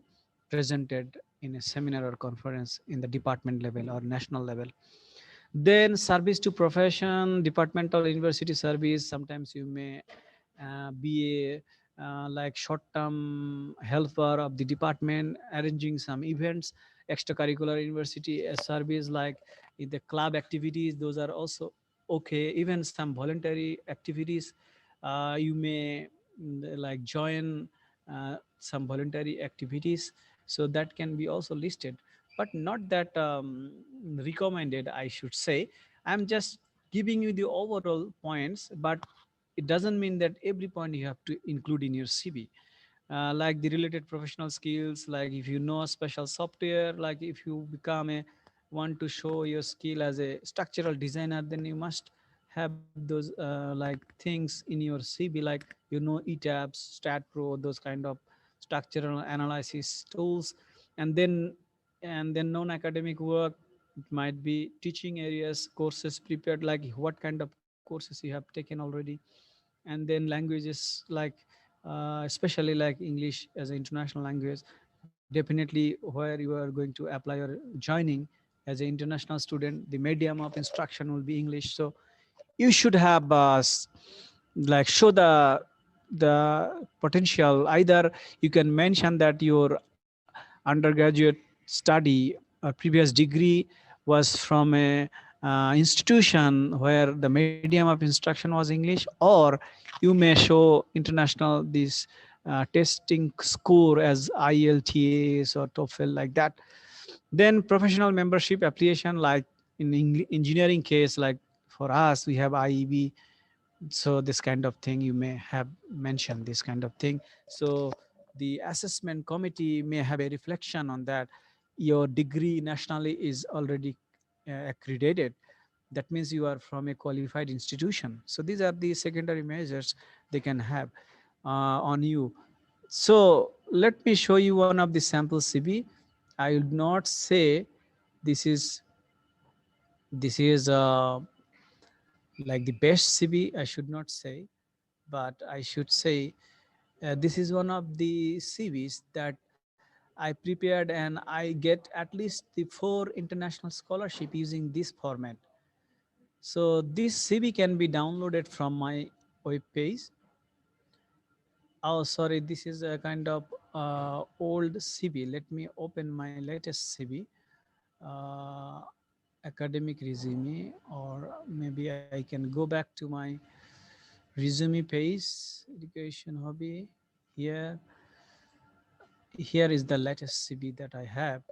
presented in a seminar or conference in the department level or national level. Then service to profession, departmental university service. Sometimes you may be a like short-term helper of the department, arranging some events, extracurricular university service like in the club activities. Those are also okay. Even some voluntary activities, you may like join some voluntary activities. So that can be also listed. but not that recommended, I should say. I'm just giving you the overall points, but it doesn't mean that every point you have to include in your CV. Like the related professional skills, like if you know special software, like if you become a want to show your skill as a structural designer, then you must have those like things in your CV, like you know ETABS, StatPro, those kind of structural analysis tools. And then and then non-academic work, it might be teaching areas, courses prepared, like what kind of courses you have taken already. And then languages, like especially like English as an international language, definitely where you are going to apply or joining as an international student, the medium of instruction will be English. So you should have like show the potential. Either you can mention that your undergraduate study, previous degree was from a institution where the medium of instruction was English, or you may show international this testing score as IELTS or TOEFL, like that. Then professional membership application, like in engineering case, like for us we have IEB. So this kind of thing you may have mentioned, this kind of thing. So the assessment committee may have a reflection on that. Your degree nationally is already accredited, that means you are from a qualified institution. So these are the secondary measures they can have on you. So let me show you one of the sample CV. I would not say this is this is like the best CV, I should not say, but I should say this is one of the CVs that I prepared, and I get at least the 4 international scholarship using this format. So this CV can be downloaded from my web page. Oh, sorry, this is a kind of old CV. Let me open my latest CV, uh, academic resume, or maybe I can go back to my resume page, education hobby. Here, here is the latest CV that I have.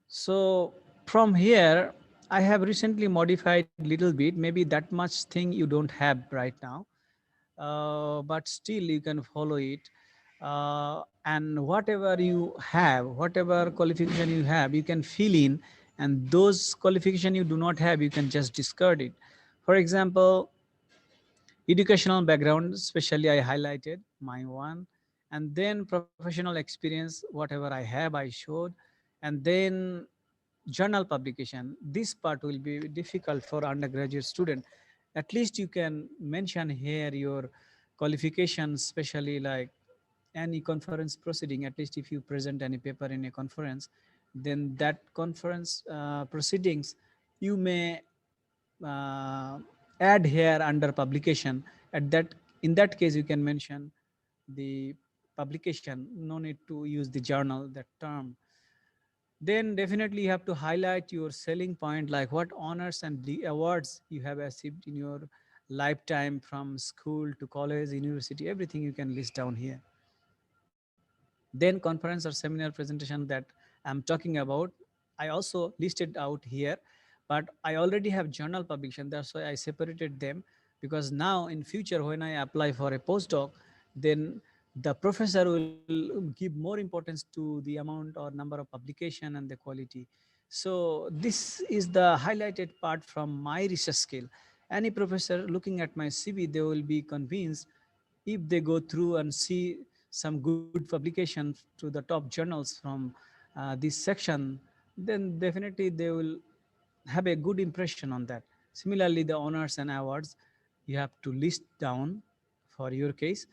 So from here, I have recently modified little bit, maybe that much thing you don't have right now, but still you can follow it. And whatever you have, whatever qualification you have, you can fill in, and those qualification you do not have, you can just discard it. For example, educational background, especially I highlighted my one, and then professional experience, whatever I have, I showed, and then journal publication. This part will be difficult for undergraduate student. At least you can mention here your qualifications, especially like any conference proceeding. At least if you present any paper in a conference, then that conference proceedings you may uh, add here under publication. At that, in that case you can mention the publication, no need to use the journal, that term. Then definitely you have to highlight your selling point, like what honors and the awards you have achieved in your lifetime, from school to college, university, everything you can list down here. Then conference or seminar presentation that I'm talking about, I also listed out here, but I already have journal publication. That's why I separated them, because now in future when I apply for a postdoc, then the professor will give more importance to the amount or number of publication and the quality. So this is the highlighted part from my research skill. Any professor looking at my CV, they will be convinced if they go through and see some good publications to the top journals from this section, then definitely they will have a good impression on that. Similarly, the honors and awards you have to list down for your case.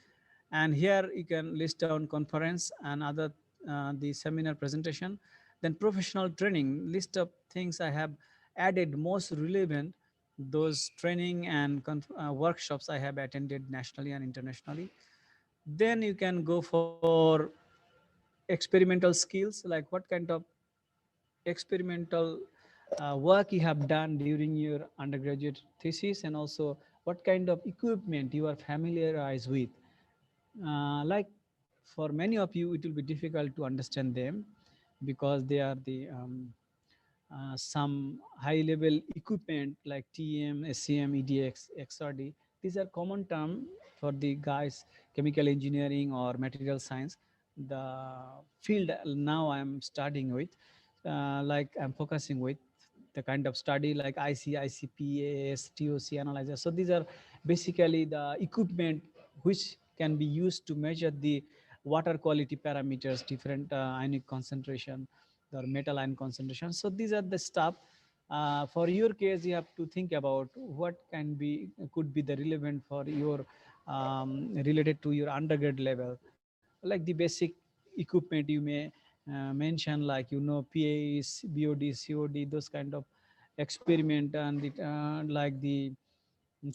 And here you can list down conference and other the seminar presentation. Then professional training, list of things I have added most relevant, those training and workshops I have attended nationally and internationally. Then you can go for experimental skills, like what kind of experimental work you have done during your undergraduate thesis, and also what kind of equipment you are familiarized with. Like for many of you, it will be difficult to understand them. because they are the some high level equipment like TM, SCM, EDX, XRD. These are common term for the guys, chemical engineering or material science. The field now I'm studying with, like I'm focusing with the kind of study like IC, ICP, AS, TOC analyzer. So these are basically the equipment which can be used to measure the water quality parameters, different ionic concentration, or metal ion concentration. So these are the stuff. For your case, you have to think about what can be could be the relevant for your related to your undergrad level, like the basic equipment you may mention, like PAs, BOD, COD, those kind of experiment, and like the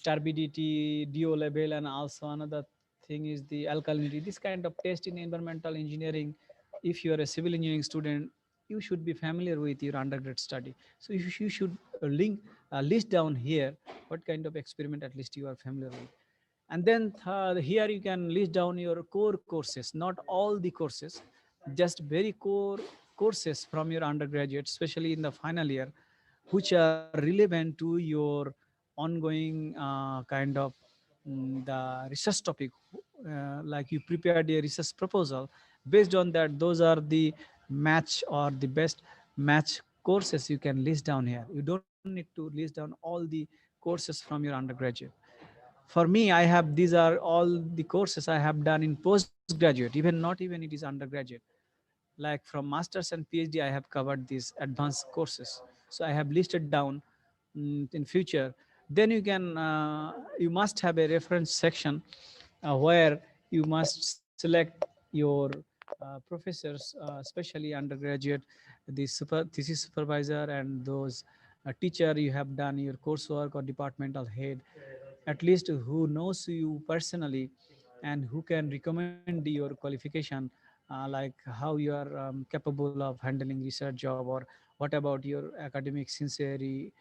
turbidity, DO level, and also another thing is the alkalinity. This kind of test in environmental engineering, if you are a civil engineering student, you should be familiar with your undergrad study. So you should list down here what kind of experiment at least you are familiar with. And then here you can list down your core courses, not all the courses, just very core courses from your undergraduate, especially in the final year, which are relevant to your ongoing kind of the research topic. Like you prepared a research proposal, based on that, those are the match or the best match courses you can list down here. You don't need to list down all the courses from your undergraduate. For me, I have, these are all the courses I have done in postgraduate, even not even it is undergraduate. Like from masters and PhD, I have covered these advanced courses, so I have listed down in future. Then you can you must have a reference section where you must select your professors, especially undergraduate, the thesis supervisor, and those teacher you have done your coursework, or departmental head, at least who knows you personally and who can recommend your qualification, like how you are capable of handling research job, or what about your academic sincerity,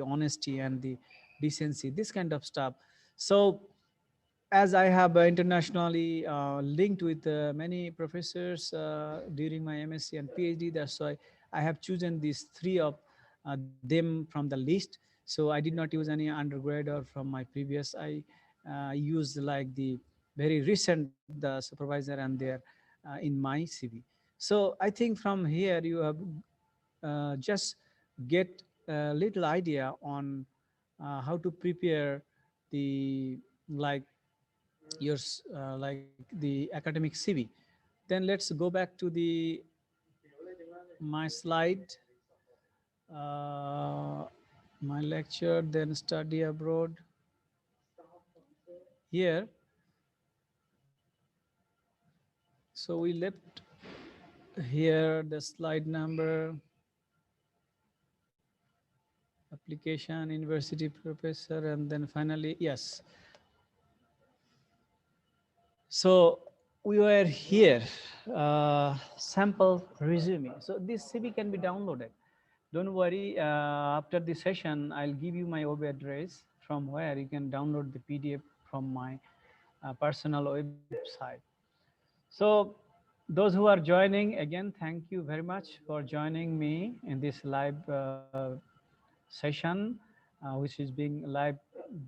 honesty, and the decency, this kind of stuff. So as I have internationally linked with many professors during my MSc and PhD, that's why I have chosen these three of them from the list. So I did not use any undergrad or from my previous. I used like the very recent the supervisor and their in my CV. So I think from here you have just get a little idea on how to prepare the like like the academic CV. Then let's go back to the my slide, uh, my lecture, then study abroad. Here, so we left here the slide number, application, university professor, and then finally, yes. So we were here, sample resume. So this CV can be downloaded. Don't worry, after the session, I'll give you my web address from where you can download the PDF from my personal website. So those who are joining, again, thank you very much for joining me in this live session, which is being live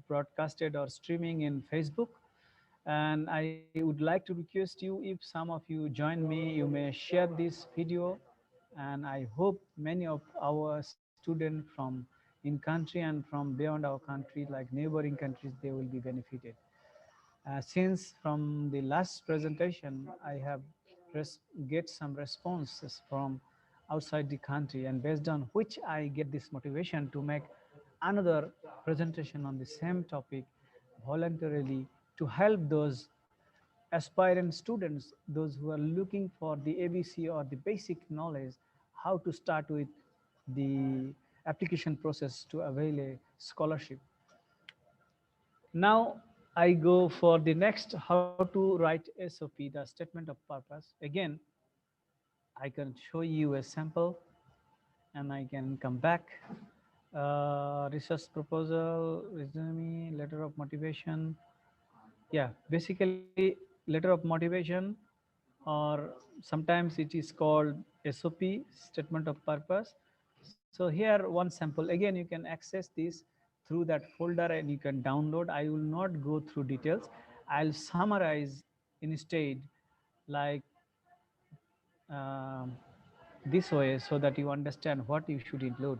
broadcasted or streaming in Facebook. And I would like to request you, if some of you join me, you may share this video. And I hope many of our students from in country and from beyond our country, like neighboring countries, they will be benefited. Since from the last presentation, I have get some responses from outside the country, and based on which I get this motivation to make another presentation on the same topic voluntarily, to help those aspirant students, those who are looking for the ABC or the basic knowledge, how to start with the application process to avail a scholarship. Now I go for the next, how to write SOP, the statement of purpose. Again, I can show you a sample and I can come back. Research proposal, resume, letter of motivation. Yeah, basically letter of motivation, or sometimes it is called SOP, statement of purpose. So here one sample, again you can access this through that folder and you can download. I will not go through details. I'll summarize instead like um, this way so that you understand what you should include.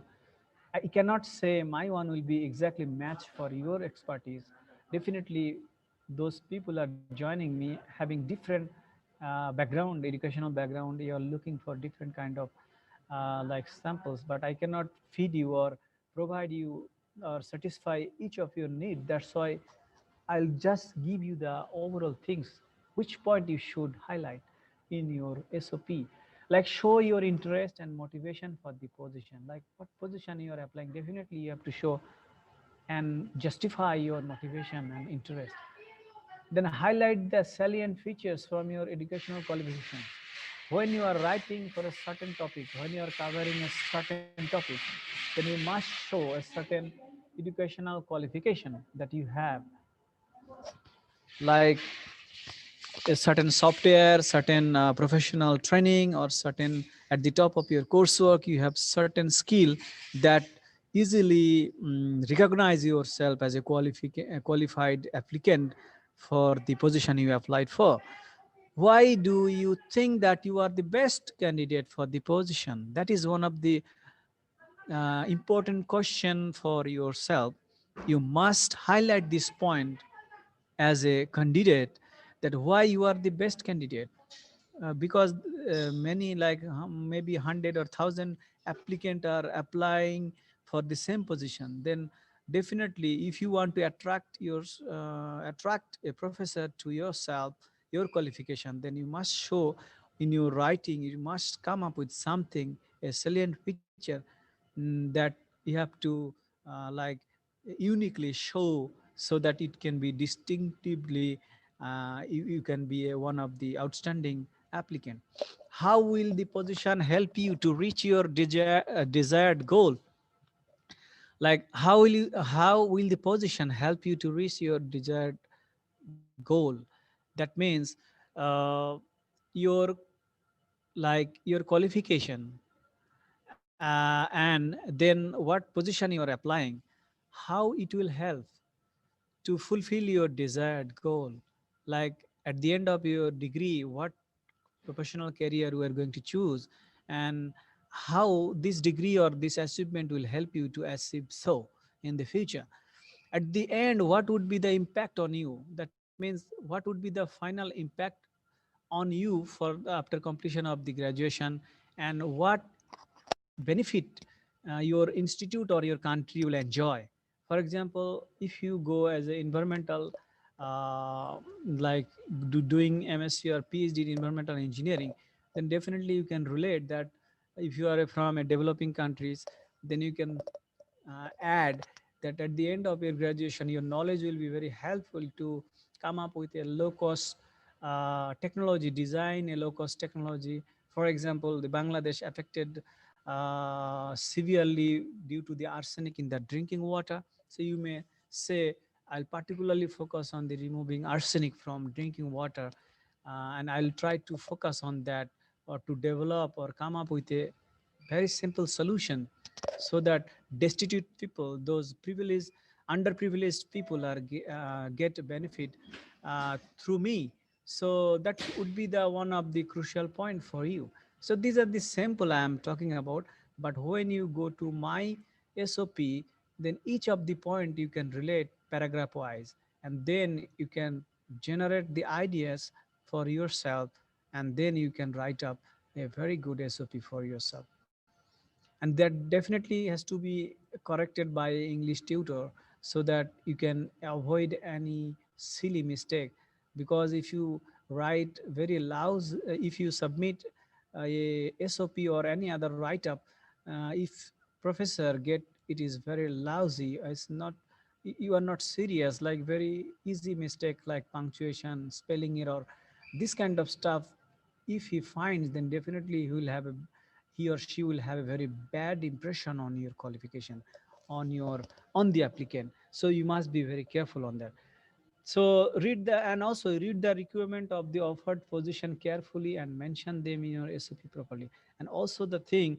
I cannot say my one will be exactly matched for your expertise. Definitely, those people are joining me having different background, educational background. You are looking for different kind of like samples, but I cannot feed you or provide you or satisfy each of your need. That's why I'll just give you the overall things, which point you should highlight in your SOP. Like show your interest and motivation for the position. Like what position you are applying. Definitely you have to show and justify your motivation and interest. Then highlight the salient features from your educational qualification. When you are writing for a certain topic, when you are covering a certain topic, then you must show a certain educational qualification that you have, like a certain software, certain professional training, or certain at the top of your coursework, you have certain skill that easily recognize yourself as a qualified applicant for the position you applied for. Why do you think that you are the best candidate for the position? That is one of the important question for yourself. You must highlight this point as a candidate, that why you are the best candidate. Because many like maybe 100 or 1000 applicant are applying for the same position. Then definitely if you want to attract a professor to yourself, your qualification, then you must show in your writing, you must come up with something, a salient feature that you have to like uniquely show, so that it can be distinctively you can be one of the outstanding applicant. How will the position help you to reach your desired goal? Like how will the position help you to reach your desired goal? That means uh, your your qualification, and then what position you are applying, how it will help to fulfill your desired goal. Like at the end of your degree, what professional career we are going to choose, and how this degree or this achievement will help you to achieve so in the future. At the end, what would be the impact on you? That means what would be the final impact on you for after completion of the graduation, and what benefit your institute or your country will enjoy. For example, if you go as an environmental, like doing MSc or PhD in environmental engineering, then definitely you can relate that if you are from a developing countries, then you can add that at the end of your graduation, your knowledge will be very helpful to come up with a low cost technology, design a low cost technology. For example, the Bangladesh affected severely due to the arsenic in the drinking water. So you may say, I'll particularly focus on the removing arsenic from drinking water, and I'll try to focus on that, or to develop or come up with a very simple solution, so that destitute people, those privileged, underprivileged people get benefit through me. So that would be the one of the crucial point for you. So these are the sample I am talking about. But when you go to my SOP, then each of the point you can relate paragraph wise, and then you can generate the ideas for yourself, and then you can write up a very good SOP for yourself. And that definitely has to be corrected by English tutor, so that you can avoid any silly mistake. Because if you write very loud, if you submit a SOP or any other write up, if professor get it is very lousy, it's not, you are not serious, like very easy mistake like punctuation, spelling error, this kind of stuff, if he finds, then definitely he or she will have a very bad impression on your qualification, on the applicant. So you must be very careful on that. So read the and also read the requirement of the offered position carefully and mention them in your SOP properly. And also the thing,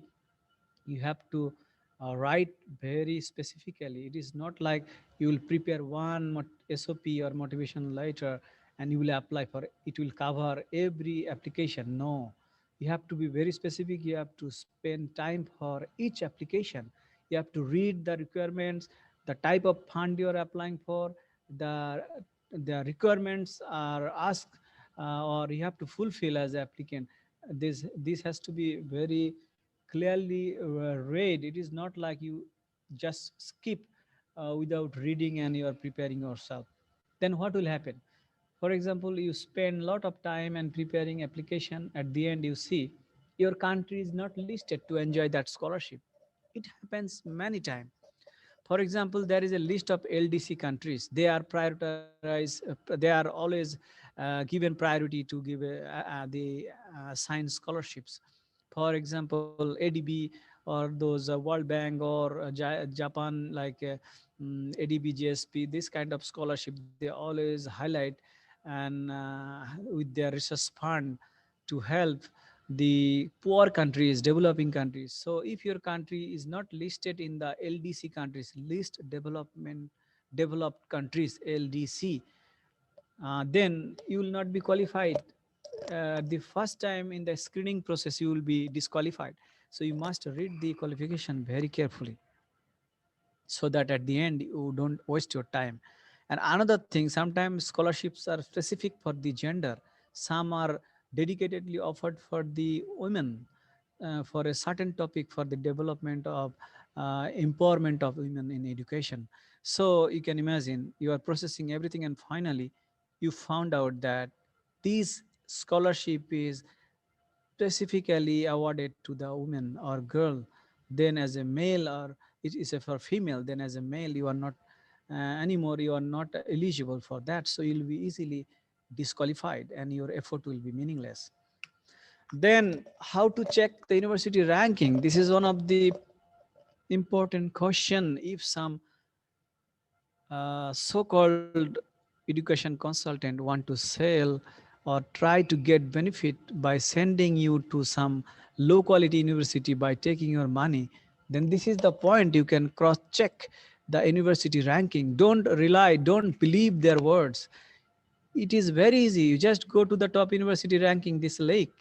you have to write very specifically. It is not like you will prepare one SOP or motivation later and you will apply for it. It will cover every application. No, you have to be very specific. You have to spend time for each application. You have to read the requirements, the type of fund you are applying for, the requirements are asked, or you have to fulfill as an applicant. This has to be very clearly read. It is not like you just skip without reading and you are preparing yourself. Then what will happen? For example, you spend a lot of time and preparing application. At the end, you see your country is not listed to enjoy that scholarship. It happens many times. For example, there is a list of LDC countries. They are prioritized. They are always given priority to give the science scholarships. For example, ADB or those World Bank or Japan, like ADB, GSP, this kind of scholarship, they always highlight and with their research fund to help the poor countries, developing countries. So if your country is not listed in the LDC countries, list development developed countries, LDC, then you will not be qualified. The first time in the screening process, you will be disqualified. So you must read the qualification very carefully so that at the end you don't waste your time. And another thing, sometimes scholarships are specific for the gender. Some are dedicatedly offered for the women, for a certain topic, for the development of empowerment of women in education. So you can imagine you are processing everything and finally you found out that this scholarship is specifically awarded to the woman or girl. Then as a male, or it is a for female, then as a male you are not anymore, you are not eligible for that, so you'll be easily disqualified and your effort will be meaningless. Then how to check the university ranking? This is one of the important question. If some so-called education consultant want to sell or try to get benefit by sending you to some low quality university by taking your money, then this is the point. You can cross check the university ranking. Don't rely, don't believe their words. It is very easy. You just go to the top university ranking, this link,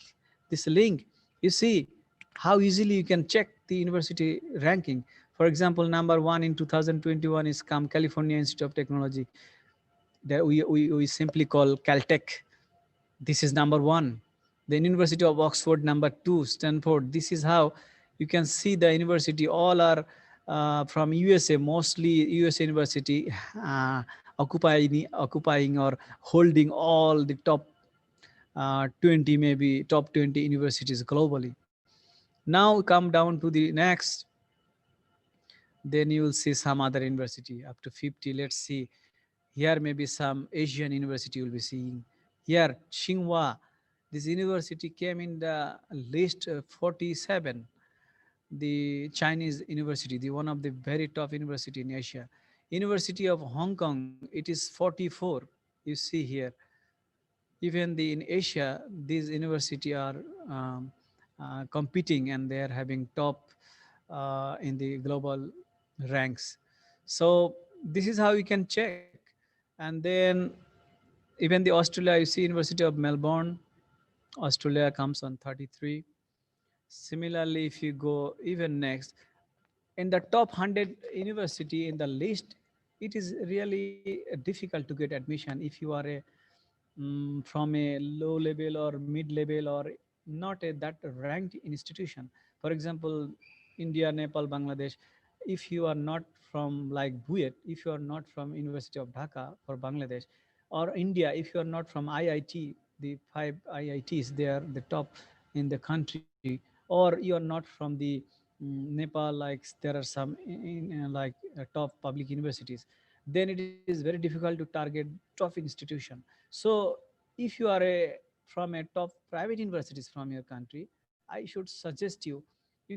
you see how easily you can check the university ranking. For example, number one in 2021 is come California Institute of Technology, that we simply call Caltech. This is number one. The University of Oxford, number two. Stanford. This is how you can see the university. All are from USA, mostly USA university, occupying or holding all the top 20, maybe top 20 universities globally. Now come down to the next, then you will see some other university up to 50. Let's see. Here maybe some Asian university you'll be seeing. Here, Tsinghua. This university came in the list 47. The Chinese university, the one of the very top university in Asia. University of Hong Kong, it is 44. You see here. Even the in Asia, these university are competing and they are having top in the global ranks. So this is how you can check. And then even the Australia, you see University of Melbourne, Australia comes on 33. Similarly, if you go even next, in the top 100 university in the list, it is really difficult to get admission if you are from a low level or mid level or not a that ranked institution. For example, India, Nepal, Bangladesh, if you are not from like BUET, if you are not from University of Dhaka for Bangladesh, or India, if you are not from IIT, the 5 IITs, they are the top in the country, or you are not from the Nepal, like there are some in like top public universities, then it is very difficult to target top institution. So if you are from a top private universities from your country, I should suggest you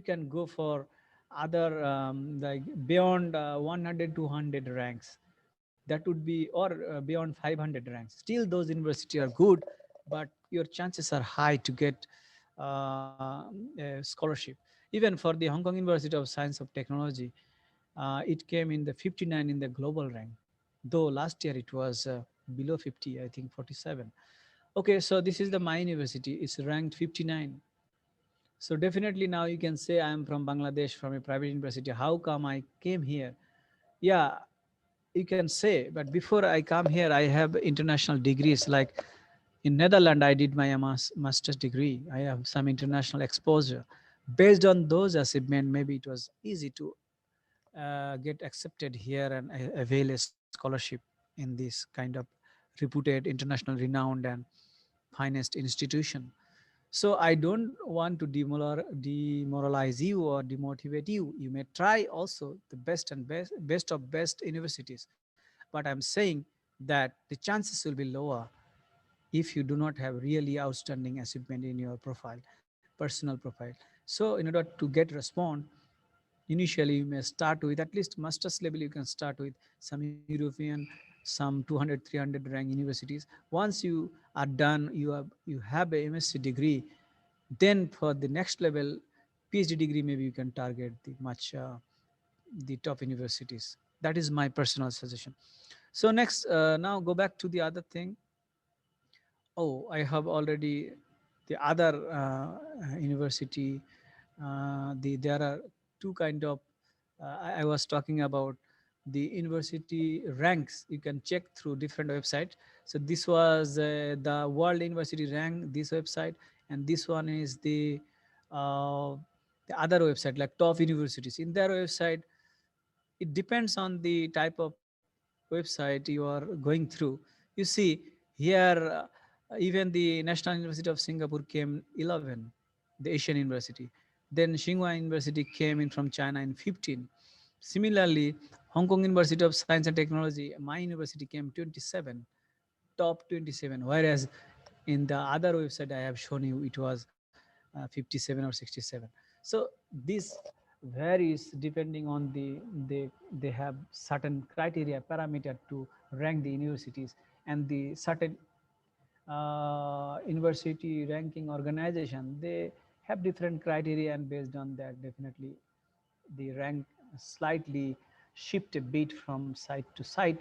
can go for other like beyond 100 200 ranks. that would be, or beyond 500 ranks. Still those universities are good, but your chances are high to get a scholarship. Even for the Hong Kong University of Science of Technology, it came in the 59 in the global rank, though last year it was below 50, I think 47. Okay, so this is the my university. It's ranked 59. So definitely now you can say I am from Bangladesh, from a private university. How come I came here? Yeah, you can say, but before I come here, I have international degrees. Like in Netherlands, I did my master's degree. I have some international exposure. Based on those achievements, maybe it was easy to get accepted here and avail a scholarship in this kind of reputed, international renowned and finest institution. So I don't want to demoralize you or demotivate you. You may try also the best of best universities, but I'm saying that the chances will be lower if you do not have really outstanding achievement in your profile, personal profile. So in order to get respond, initially you may start with at least master's level. You can start with some European, some 200, 300 rank universities. Once you are done, you have a MSc degree, then for the next level PhD degree, maybe you can target the top universities. That is my personal suggestion. So next, now go back to the other thing. Oh, I have already the other university. There are two kind of. I was talking about the university ranks. You can check through different websites. So this was the World University Rank. This website, and this one is the other website like top universities. In their website, it depends on the type of website you are going through. You see here, even the National University of Singapore came 11, the Asian university. Then Tsinghua University came in from China in 15. Similarly, Hong Kong University of Science and Technology, my university came 27, top 27. Whereas in the other website I have shown you, it was 57 or 67. So this varies depending on they have certain criteria parameter to rank the universities, and the certain university ranking organization, they have different criteria, and based on that definitely the rank slightly shift a bit from site to site.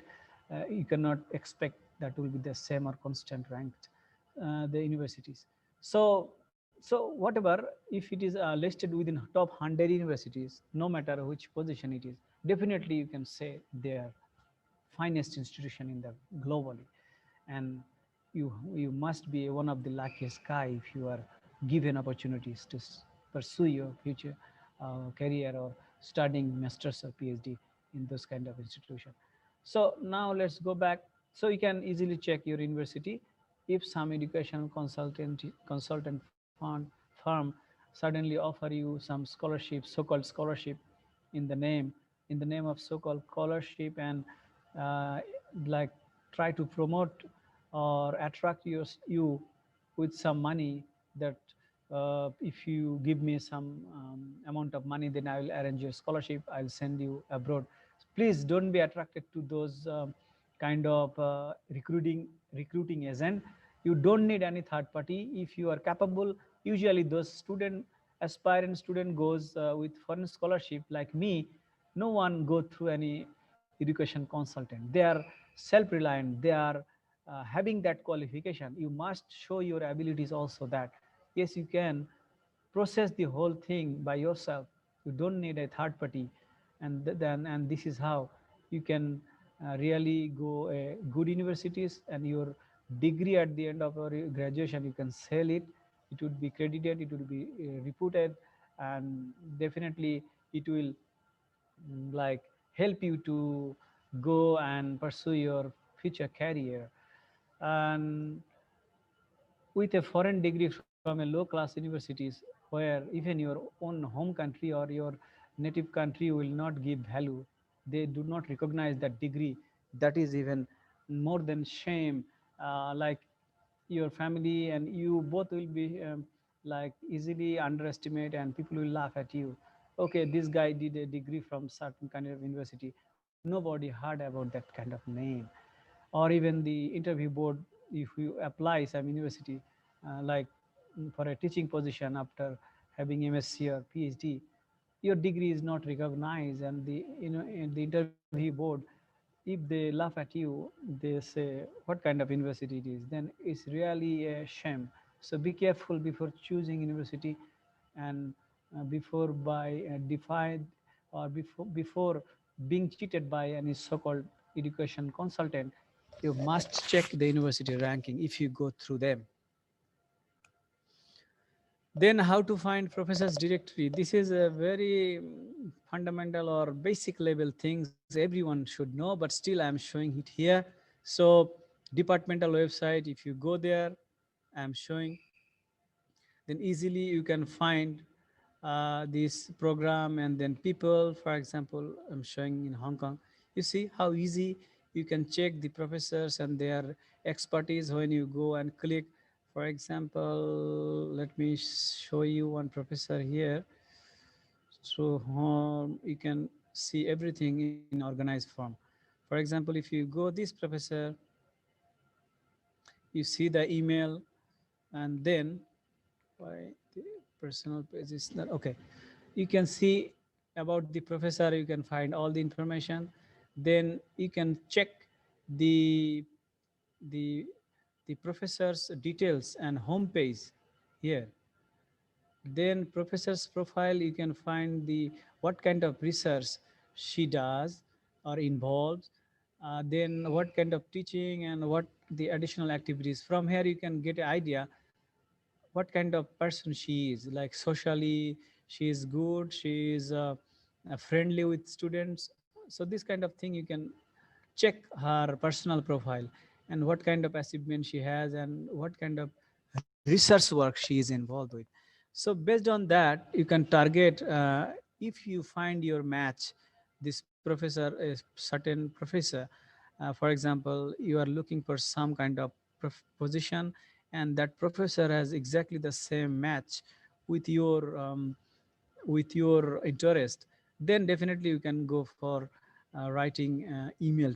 You cannot expect that will be the same or constant ranked the universities. So whatever, if it is listed within top 100 universities, no matter which position it is, definitely you can say they are finest institution in the globally. And you must be one of the luckiest guy if you are given opportunities to pursue your future career or studying masters or PhD in those kind of institution. So now let's go back. So you can easily check your university. If some educational consultant firm suddenly offer you some scholarship, so-called scholarship, in the name of so-called scholarship, and uh, like try to promote or attract you with some money, that if you give me some amount of money, then I will arrange your scholarship, I'll send you abroad. Please don't be attracted to those kind of recruiting agent. You don't need any third party. If you are capable, usually those aspirant student goes with foreign scholarship like me. No one go through any education consultant. They are self-reliant. They are having that qualification. You must show your abilities also, that yes, you can process the whole thing by yourself. You don't need a third party. And this is how you can really go good universities, and your degree at the end of your graduation, you can sell it. It would be credited, it would be reputed, and definitely it will like help you to go and pursue your future career. And with a foreign degree from a low class universities, where even your own home country or your native country will not give value, they do not recognize that degree, that is even more than shame. Like your family and you both will be like easily underestimate, and people will laugh at you. Okay, this guy did a degree from certain kind of university, Nobody heard about that kind of name. Or even the interview board, if you apply some university, like for a teaching position after having MSc or PhD, your degree is not recognized, and the in the interview board, if they laugh at you, they say what kind of university it is, then it's really a shame. So be careful before choosing university, and before by defied, or before being cheated by any so-called education consultant, you must check the university ranking if you go through them. Then how to find professors directory? This is a very fundamental or basic level things everyone should know, but still I'm showing it here. So departmental website, if you go there, I'm showing, then easily you can find this program, and then people, for example, I'm showing in Hong Kong. You see how easy you can check the professors and their expertise when you go and click. For example, let me show you one professor here. So you can see everything in organized form. For example, if you go this professor, you see the email, and then why the personal page is not okay. You can see about the professor, you can find all the information. Then you can check the the the professor's details and home page here. Then professor's profile, you can find the what kind of research she does or involves, then what kind of teaching and what the additional activities. From here you can get an idea what kind of person she is, like socially she is good, she is friendly with students. So this kind of thing you can check her personal profile, and what kind of achievement she has, and what kind of research work she is involved with. So based on that you can target, if you find your match, this professor is certain professor, for example you are looking for some kind of position, and that professor has exactly the same match with your interest, then definitely you can go for writing email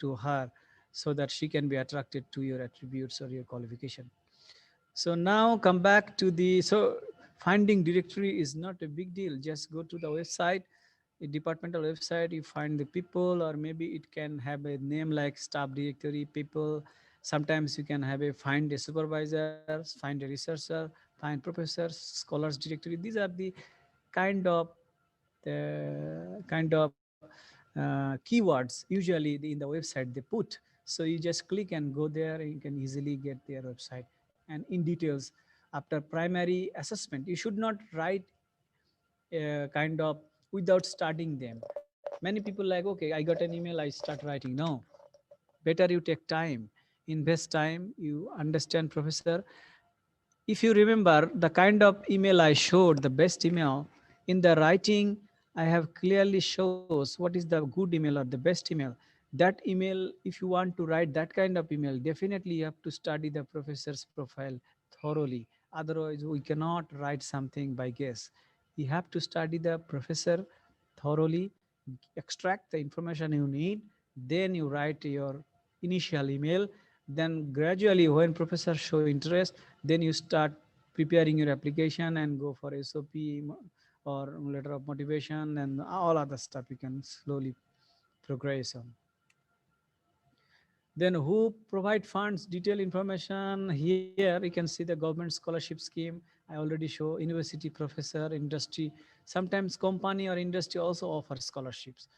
to her, so that she can be attracted to your attributes or your qualification. So now come back to the, so finding directory is not a big deal. Just go to the website, a departmental website, you find the people, or maybe it can have a name like staff directory, people. Sometimes you can have a find a supervisors, find a researcher, find professors, scholars directory. These are the kind of keywords usually in the website they put. So you just click and go there, and you can easily get their website. And in details, after primary assessment, you should not write kind of without studying them. Many people like, okay, I got an email, I start writing. No, better you take time, invest time, you understand professor. If you remember the kind of email I showed, the best email, in the writing, I have clearly shows what is the good email or the best email. That email, if you want to write that kind of email, definitely you have to study the professor's profile thoroughly. Otherwise, we cannot write something by guess. You have to study the professor thoroughly, extract the information you need, then you write your initial email. Then gradually, when professors show interest, then you start preparing your application and go for SOP or letter of motivation, and all other stuff you can slowly progress on. Then who provide funds, detailed information. Here you can see the government scholarship scheme. I already show university, professor, industry. Sometimes company or industry also offer scholarships.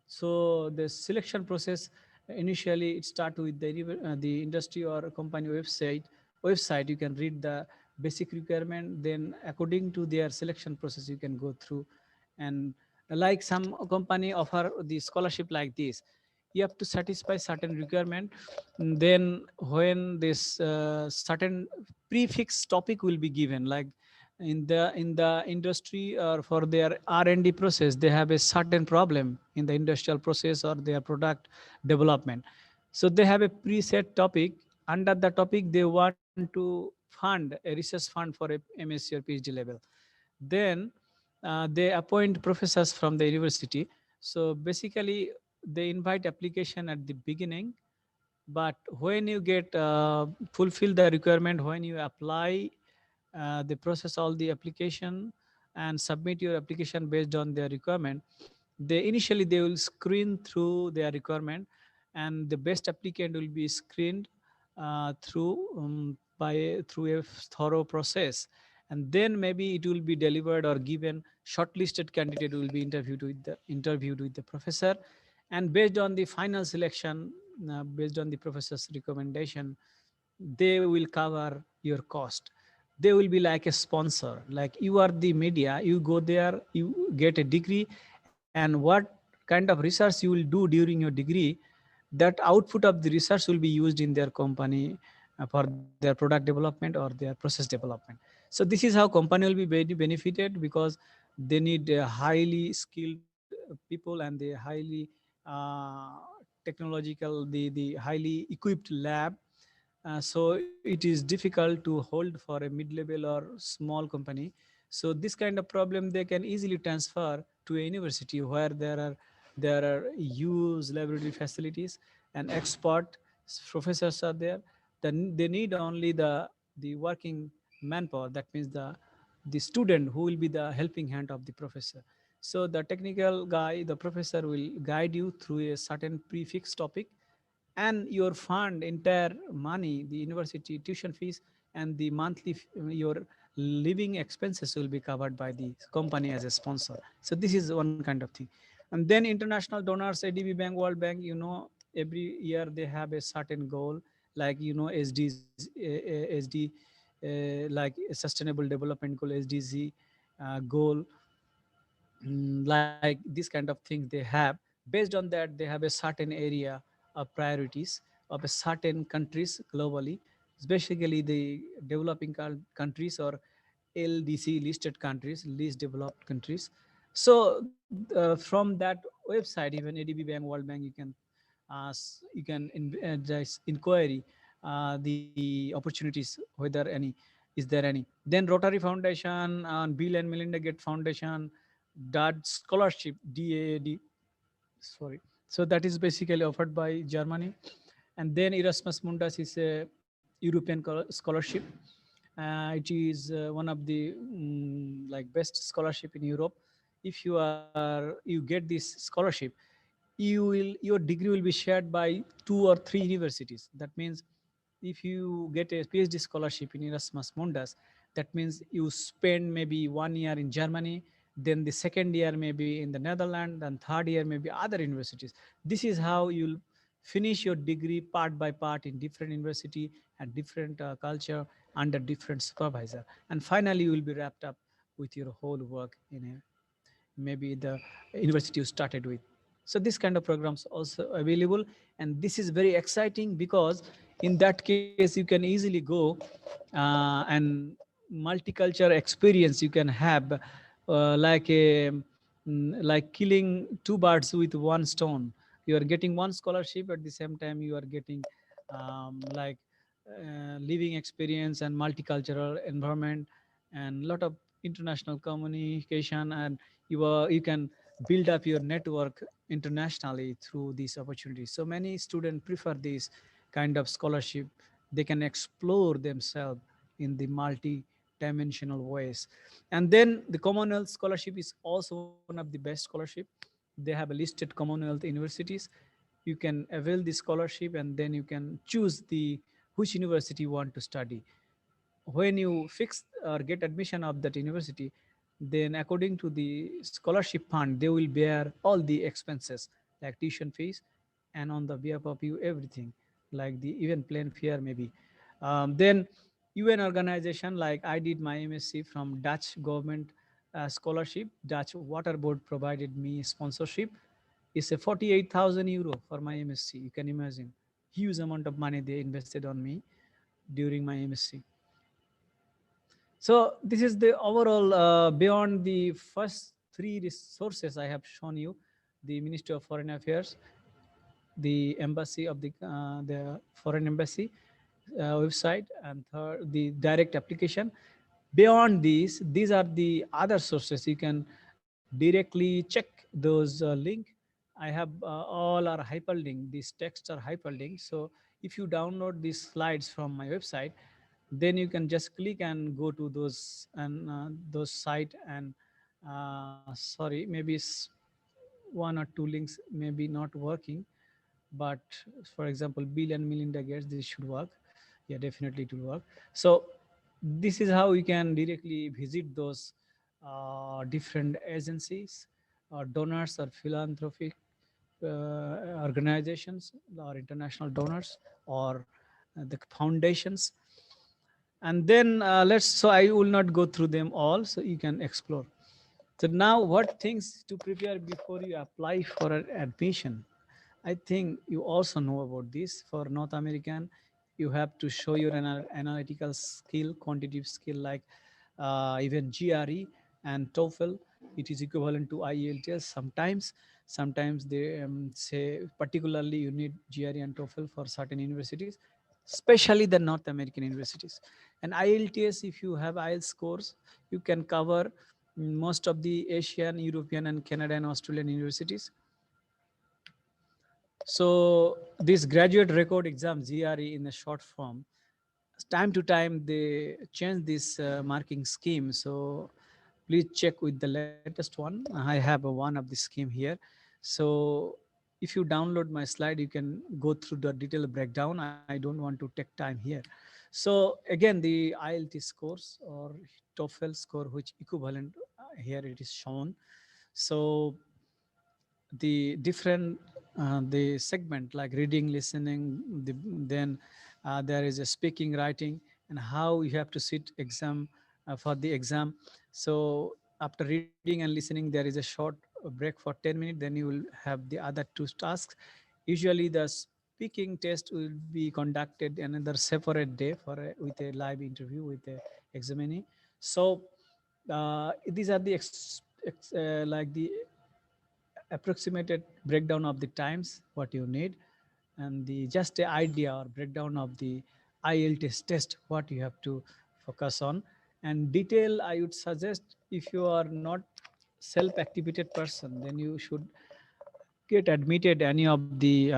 So the selection process, initially it start with the industry or company website. You can read the basic requirement, then according to their selection process you can go through. And like some company offer the scholarship like this, you have to satisfy certain requirement. Then when this certain prefix topic will be given, like in the industry or for their R&D process, they have a certain problem in the industrial process or their product development. So they have a preset topic. Under the topic they want to fund a research fund for a MSc or PhD level. Then they appoint professors from the university. So basically they invite application at the beginning, but when you get fulfill the requirement, when you apply, they process all the application and submit your application based on their requirement. They initially they will screen through their requirement, and the best applicant will be screened through a thorough process, and then maybe it will be delivered or given. Shortlisted candidate will be interviewed with the professor, and based on the final selection, based on the professor's recommendation, they will cover your cost. They will be like a sponsor, like you are the media, you go there, you get a degree, and what kind of research you will do during your degree, that output of the research will be used in their company for their product development or their process development. So this is how company will be very benefited, because they need highly skilled people, and the highly uh, technological, the highly equipped lab. So it is difficult to hold for a mid-level or small company. So this kind of problem they can easily transfer to a university where there are huge laboratory facilities and expert professors are there. Then they need only the working manpower. That means the student who will be the helping hand of the professor. So the technical guy, the professor, will guide you through a certain prefix topic, and your fund entire money, the university tuition fees and the monthly your living expenses will be covered by the company as a sponsor. So this is one kind of thing. And then international donors, ADB Bank, World Bank, every year they have a certain goal, like SDs, SD, like sustainable development goal, SDG goal. Like these kind of things they have. Based on that, they have a certain area of priorities of a certain countries globally, especially the developing countries, or LDC listed countries, least developed countries. So from that website, even ADB Bank, World Bank, you can just inquiry the opportunities, whether any is there any. Then Rotary Foundation and Bill and Melinda Gates Foundation, DAD scholarship, DAAD, sorry. So that is basically offered by Germany. And then Erasmus Mundus is a European scholarship. It is one of the like best scholarship in Europe. If you get this scholarship, your degree will be shared by 2 or 3 universities. That means if you get a PhD scholarship in Erasmus Mundus, that means you spend maybe 1 year in Germany, then the second year maybe in the Netherlands, and third year maybe other universities. This is how you'll finish your degree part by part in different university and different culture under different supervisor. And finally, you will be wrapped up with your whole work in a maybe the university you started with. So this kind of programs also available, and this is very exciting, because in that case you can easily go and multicultural experience you can have, like killing two birds with one stone. You are getting one scholarship, at the same time you are getting like living experience and multicultural environment, and lot of international communication, and you can build up your network internationally through these opportunities. So many students prefer this kind of scholarship. They can explore themselves in the multi-dimensional ways. And then the Commonwealth scholarship is also one of the best scholarship. They have a listed Commonwealth universities. You can avail the scholarship, and then you can choose the which university you want to study. When you fix or get admission of that university, then according to the scholarship fund, they will bear all the expenses, like tuition fees, and on the behalf of you everything, like the even plane fare maybe. Then UN organization, like I did my MSc from Dutch government scholarship. Dutch water board provided me sponsorship. It's a 48,000 euro for my MSc. You can imagine huge amount of money they invested on me during my MSc. So this is the overall, beyond the first three resources I have shown you: the Ministry of Foreign Affairs, the embassy of the foreign embassy website, and third, the direct application. Beyond these are the other sources. You can directly check those link, I have all are hyperlinked. These texts are hyperlinked. So if you download these slides from my website, then you can just click and go to those site and sorry, maybe one or two links maybe not working, but for example, Bill and Melinda Gates, this should work. Yeah, definitely it will work. So this is how you can directly visit those different agencies or donors or philanthropic organizations or international donors or the foundations. And then so I will not go through them all, so you can explore. So now, what things to prepare before you apply for an admission? I think you also know about this. For North American, you have to show your analytical skill, quantitative skill, like even GRE and TOEFL. It is equivalent to IELTS sometimes. Sometimes they say particularly you need GRE and TOEFL for certain universities, especially the North American universities. And IELTS, if you have IELTS scores, you can cover most of the Asian, European, and Canada and Australian universities. So this graduate record exam, GRE in the short form, time to time they change this marking scheme. So please check with the latest one. I have one of the scheme here. So if you download my slide, you can go through the detailed breakdown. I don't want to take time here. So again, the IELTS scores or TOEFL score, which equivalent here it is shown. So the different the segment like reading, listening, then there is a speaking, writing, and how you have to sit exam for the exam. So after reading and listening, there is a short break for 10 minutes, then you will have the other two tasks. Usually the speaking test will be conducted another separate day for with a live interview with the examinee. So these are the like the approximated breakdown of the times what you need, and the just a idea or breakdown of the IELTS test what you have to focus on. And detail, I would suggest, if you are not self-activated person, then you should get admitted any of the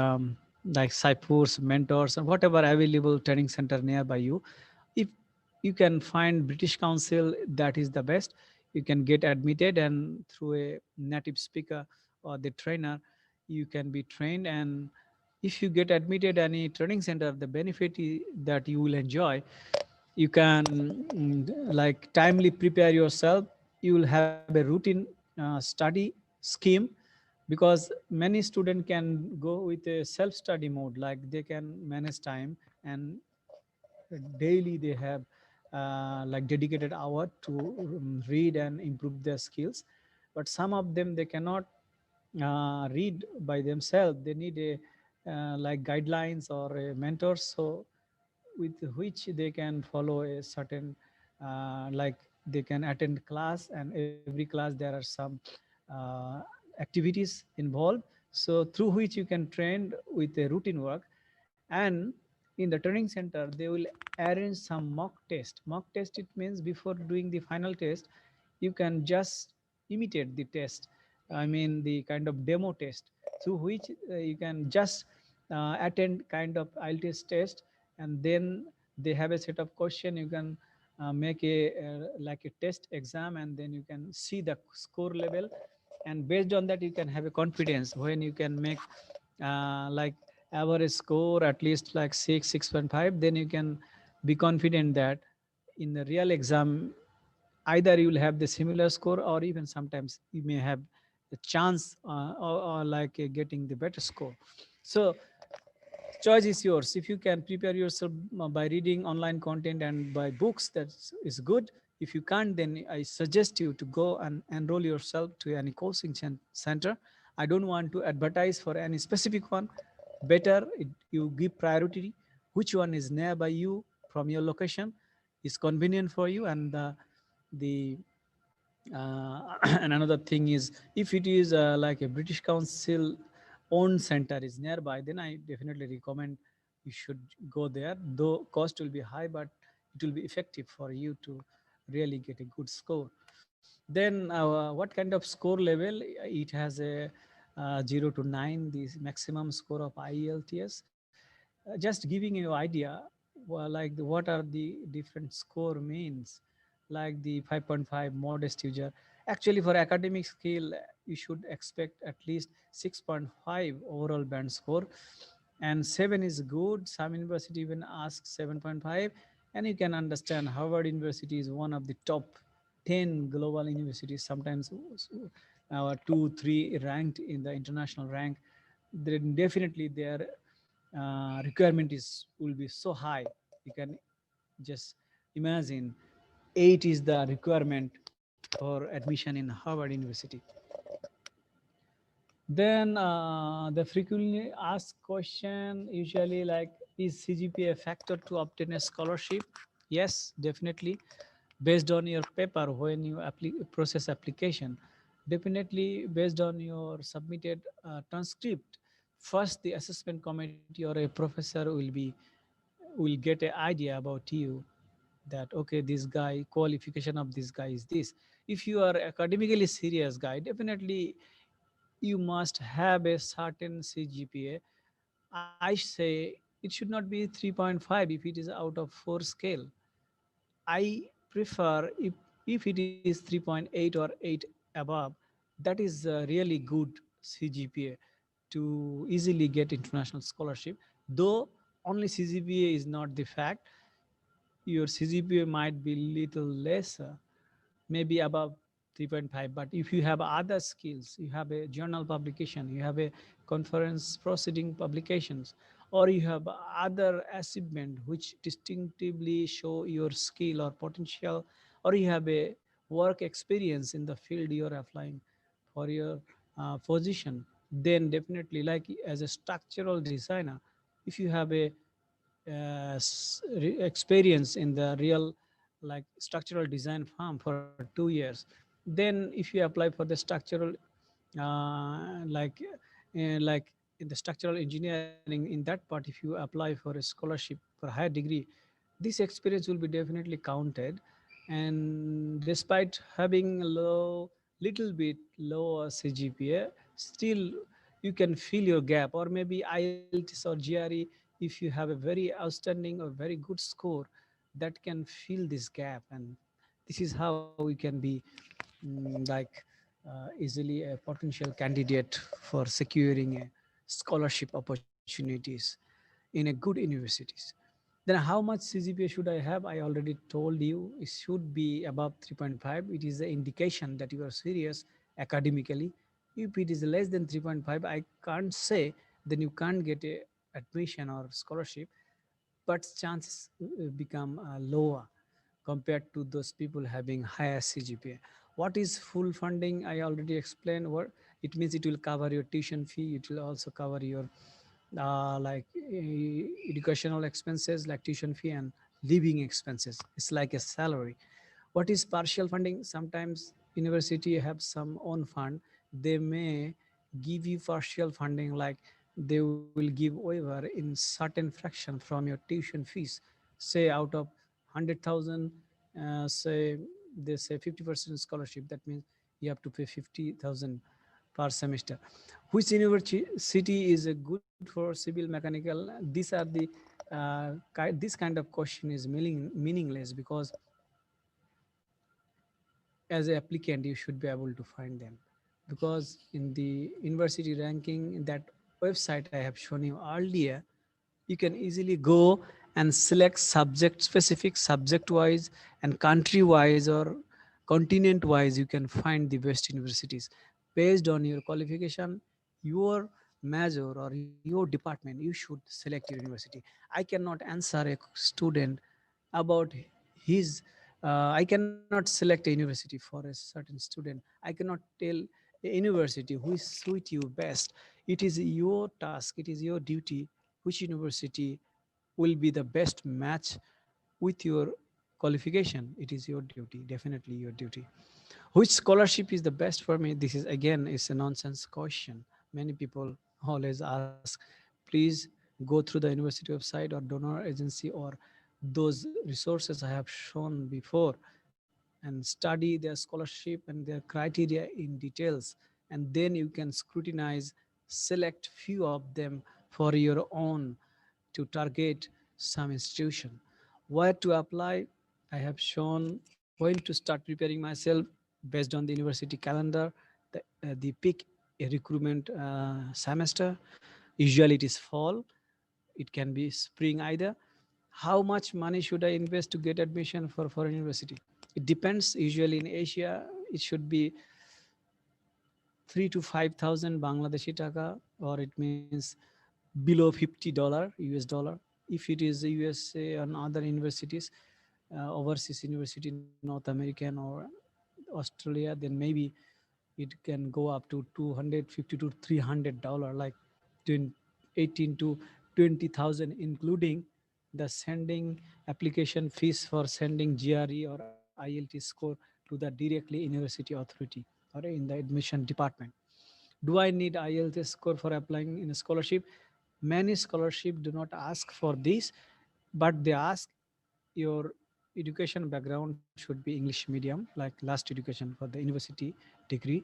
like Cypurs, mentors, and whatever available training center nearby you. If you can find British Council, that is the best. You can get admitted, and through a native speaker or the trainer, you can be trained. And if you get admitted any training center, the benefit that you will enjoy, you can like timely prepare yourself. You will have a routine study scheme, because many student can go with a self study mode, like they can manage time, and daily they have like dedicated hour to read and improve their skills. But some of them they cannot read by themselves. They need a like guidelines or a mentor, so with which they can follow a certain like they can attend class, and every class there are some uh, activities involved, so through which you can train with a routine work. And in the training center they will arrange some mock test. Mock test, it means before doing the final test, you can just imitate the test. I mean the kind of demo test, through which you can just attend kind of IELTS test. And then they have a set of question. You can make a like a test exam, and then you can see the score level. And based on that, you can have a confidence when you can make like average score at least like 6.5. Then you can be confident that in the real exam, either you will have the similar score, or even sometimes you may have a chance or like getting the better score. So choice is yours. If you can prepare yourself by reading online content and by books, that is good. If you can't, then I suggest you to go and enroll yourself to any coaching center. I don't want to advertise for any specific one. Better you give priority which one is nearby you from your location, is convenient for you. And the and another thing is, if it is like a British Council owned center is nearby, then I definitely recommend you should go there. Though cost will be high, but it will be effective for you to really get a good score. Then what kind of score level? It has a 0 to 9, the maximum score of IELTS. Just giving you idea, well, like what are the different score means, like the 5.5 modest user. Actually, for academic skill, you should expect at least 6.5 overall band score, and 7 is good. Some university even ask 7.5, and you can understand Harvard University is one of the top 10 global universities, sometimes 2 3 ranked in the international rank. Then definitely their requirement is will be so high. You can just imagine 8 is the requirement for admission in Harvard University. Then the frequently asked question usually like, is CGPA a factor to obtain a scholarship? Yes, definitely. Based on your paper when you process application, definitely based on your submitted transcript. First, the assessment committee or a professor will get an idea about you, that okay, this guy qualification of this guy is this. If you are academically serious guy, definitely you must have a certain CGPA. I say it should not be 3.5 if it is out of 4 scale. I prefer if it is 3.8 or 8 above, that is really good CGPA to easily get international scholarship. Though only CGPA is not the fact, your CGPA might be little lesser, maybe above 3.5. But if you have other skills, you have a journal publication, you have a conference proceeding publications, or you have other achievement which distinctively show your skill or potential, or you have a work experience in the field you are applying for your position, then definitely, like as a structural designer, if you have a experience in the real like structural design firm for 2 years, then if you apply for the structural like in the structural engineering, in that part, if you apply for a scholarship for higher degree, this experience will be definitely counted. And despite having little bit lower CGPA, still you can fill your gap, or maybe IELTS or GRE. If you have a very outstanding or very good score, that can fill this gap. And this is how we can be like easily a potential candidate for securing a scholarship opportunities in a good universities. Then how much CGPA should I have? I already told you it should be above 3.5. It is the indication that you are serious academically. If it is less than 3.5, I can't say then you can't get a admission or scholarship, but chances become lower compared to those people having higher CGPA. What is full funding? I already explained. What it means, it will cover your tuition fee. It will also cover your educational expenses like tuition fee and living expenses. It's like a salary. What is partial funding? Sometimes university have some own fund. They may give you partial funding, like they will give waiver in certain fraction from your tuition fees. Say out of 100,000, say they say 50% scholarship. That means you have to pay 50,000 per semester. Which university is a good for civil mechanical? These are the this kind of question is meaningless, because as an applicant you should be able to find them, because in the university ranking, in that website I have shown you earlier, you can easily go and select subject specific, subject wise and country wise or continent wise. You can find the best universities based on your qualification, your major or your department. You should select your university. I cannot answer a student about his I cannot select a university for a certain student. I cannot tell a university who is suit you best. It is your task, it is your duty, which university will be the best match with your qualification. It is your duty, definitely your duty. Which scholarship is the best for me? This is again is a nonsense question. Many people always ask, please go through the university website or donor agency or those resources I have shown before, and study their scholarship and their criteria in details, and then you can scrutinize, select few of them for your own to target some institution. Where to apply? I have shown when to start preparing myself based on the university calendar, the peak recruitment semester. Usually it is fall, it can be spring either. How much money should I invest to get admission for foreign university? It depends. Usually in Asia, it should be 3 to 5,000 Bangladeshi taka, or it means below $50 US dollar. If it is USA and other universities, overseas university, North American or Australia, then maybe it can go up to 250 to $300, like 18 to 20,000, including the sending application fees for sending GRE or IELTS score to the directly university authority or in the admission department. Do I need IELTS score for applying in a scholarship? Many scholarship do not ask for this, but they ask your education background should be English medium, like last education for the university degree.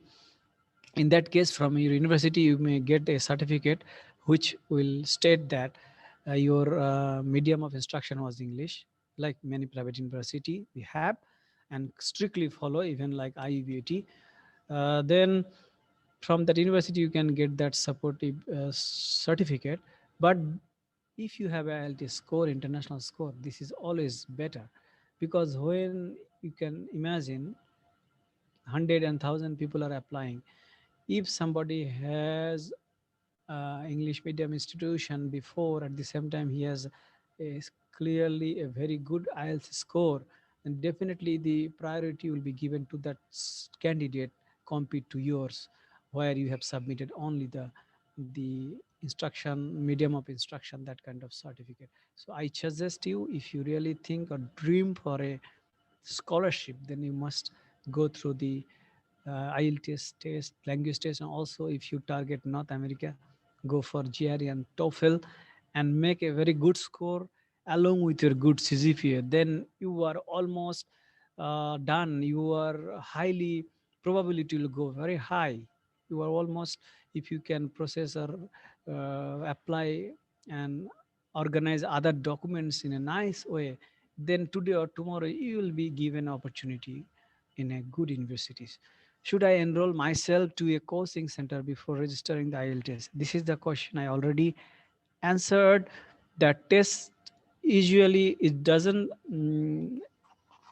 In that case, from your university, you may get a certificate which will state that your medium of instruction was English, like many private university we have, and strictly follow even like IUBAT. Then from that university you can get that supportive certificate. But if you have a IELTS score, international score, this is always better, because when you can imagine 100 and 1,000 people are applying, if somebody has English medium institution before, at the same time he has clearly a very good IELTS score, then definitely the priority will be given to that candidate compete to yours, where you have submitted only the instruction, medium of instruction, that kind of certificate. So I suggest you, if you really think or dream for a scholarship, then you must go through the IELTS test, language test, and also if you target North America, go for GRE and TOEFL and make a very good score along with your good CGPA. Then you are almost done. You are highly probability will go very high. You are almost, if you can process or apply and organize other documents in a nice way, then today or tomorrow you will be given opportunity in a good universities. Should I enroll myself to a coaching center before registering the IELTS? This is the question I already answered. That test usually it doesn't.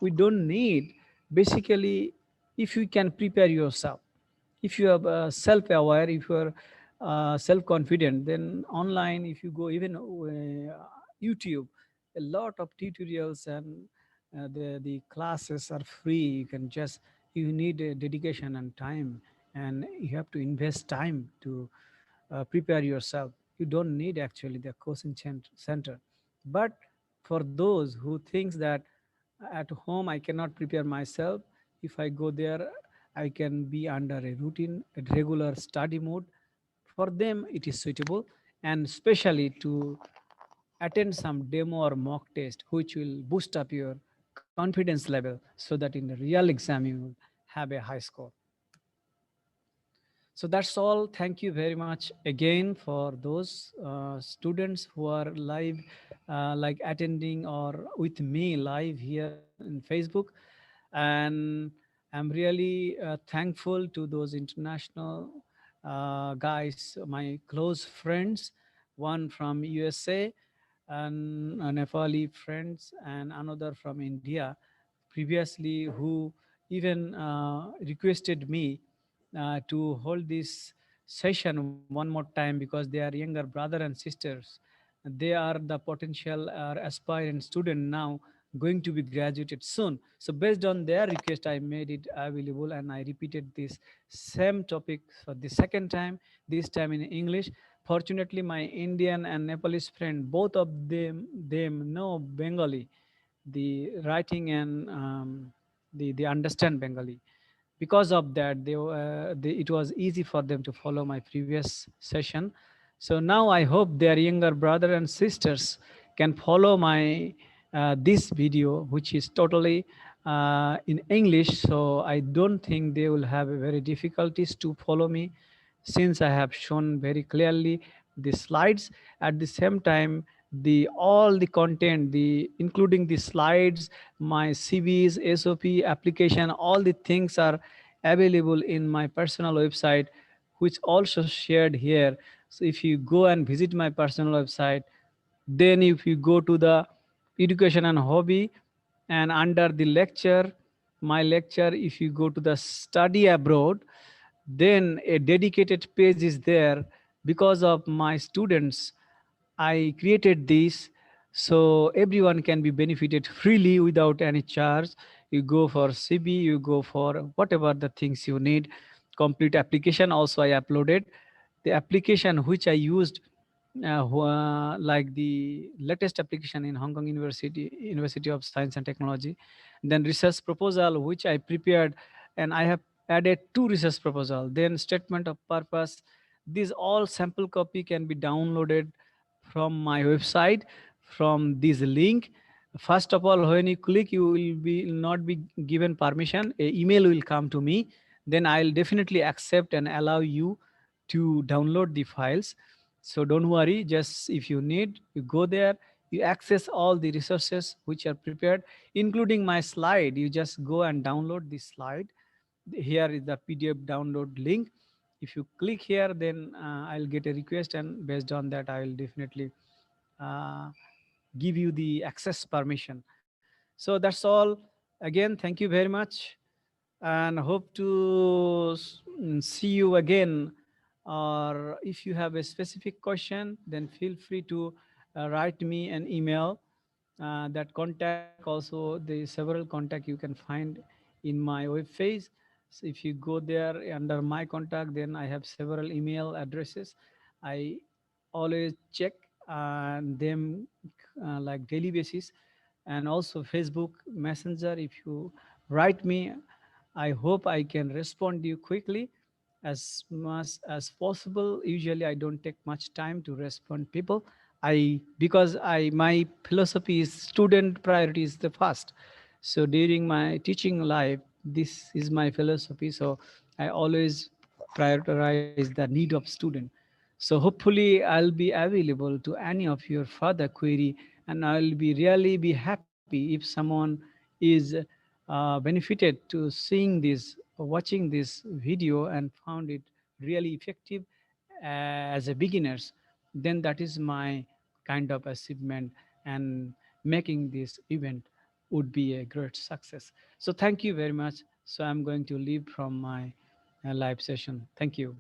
We don't need. Basically, if you can prepare yourself, if you are self-aware, if you are self-confident, then online, if you go even YouTube, a lot of tutorials and the classes are free. You can just, you need dedication and time, and you have to invest time to prepare yourself. You don't need actually the coaching center. But for those who thinks that at home I cannot prepare myself, if I go there I can be under a routine, a regular study mode, for them it is suitable. And especially to attend some demo or mock test which will boost up your confidence level, so that in the real exam you will have a high score. So that's all. Thank you very much again for those students who are live, like attending or with me live here in Facebook. And I'm really thankful to those international guys, my close friends, one from USA and Nepali friends, and another from India previously, who even requested me to hold this session one more time, because they are younger brother and sisters. They are the potential aspirant student now, going to be graduated soon. So based on their request, I made it available, and I repeated this same topic for the second time, this time in English. Fortunately, my Indian and Nepalese friend, both of them know Bengali, the writing, and they understand Bengali. Because of that, it was easy for them to follow my previous session. So now I hope their younger brother and sisters can follow my this video, which is totally in English, so I don't think they will have a very difficulties to follow me, since I have shown very clearly the slides. At the same time, the all the content, the including the slides, my CVs, SOP application, all the things are available in my personal website, which also shared here. So if you go and visit my personal website, then if you go to the education and hobby, and under the lecture, my lecture, if you go to the study abroad, then a dedicated page is there. Because of my students, I created this, so everyone can be benefited freely without any charge. You go for CB, you go for whatever the things you need. Complete application also I uploaded. The application which I used, like the latest application in Hong Kong University of Science and Technology. Then research proposal which I prepared, and I have added two research proposal. Then statement of purpose. These all sample copy can be downloaded from my website, from this link. First of all, when you click, you will be not be given permission. A email will come to me. Then I'll definitely accept and allow you to download the files. So don't worry, just if you need, you go there, you access all the resources which are prepared, including my slide. You just go and download the slide. Here is the PDF download link. If you click here, then I'll get a request, and based on that, I will definitely uh, give you the access permission. So that's all. Again, thank you very much, and hope to see you again. Or if you have a specific question, then feel free to write me an email. That contact also, the several contact you can find in my web page. So if you go there under my contact, then I have several email addresses. I always check them like daily basis. And also Facebook Messenger, if you write me, I hope I can respond to you quickly as much as possible. Usually I don't take much time to respond people. I because I my philosophy is student priority is the first. So during my teaching life, this is my philosophy. So I always prioritize the need of student. So hopefully I'll be available to any of your further query, and I'll be really be happy if someone is benefited to seeing this, watching this video, and found it really effective as a beginners. Then that is my kind of achievement, and making this event would be a great success. So thank you very much. So I'm going to leave from my live session. Thank you.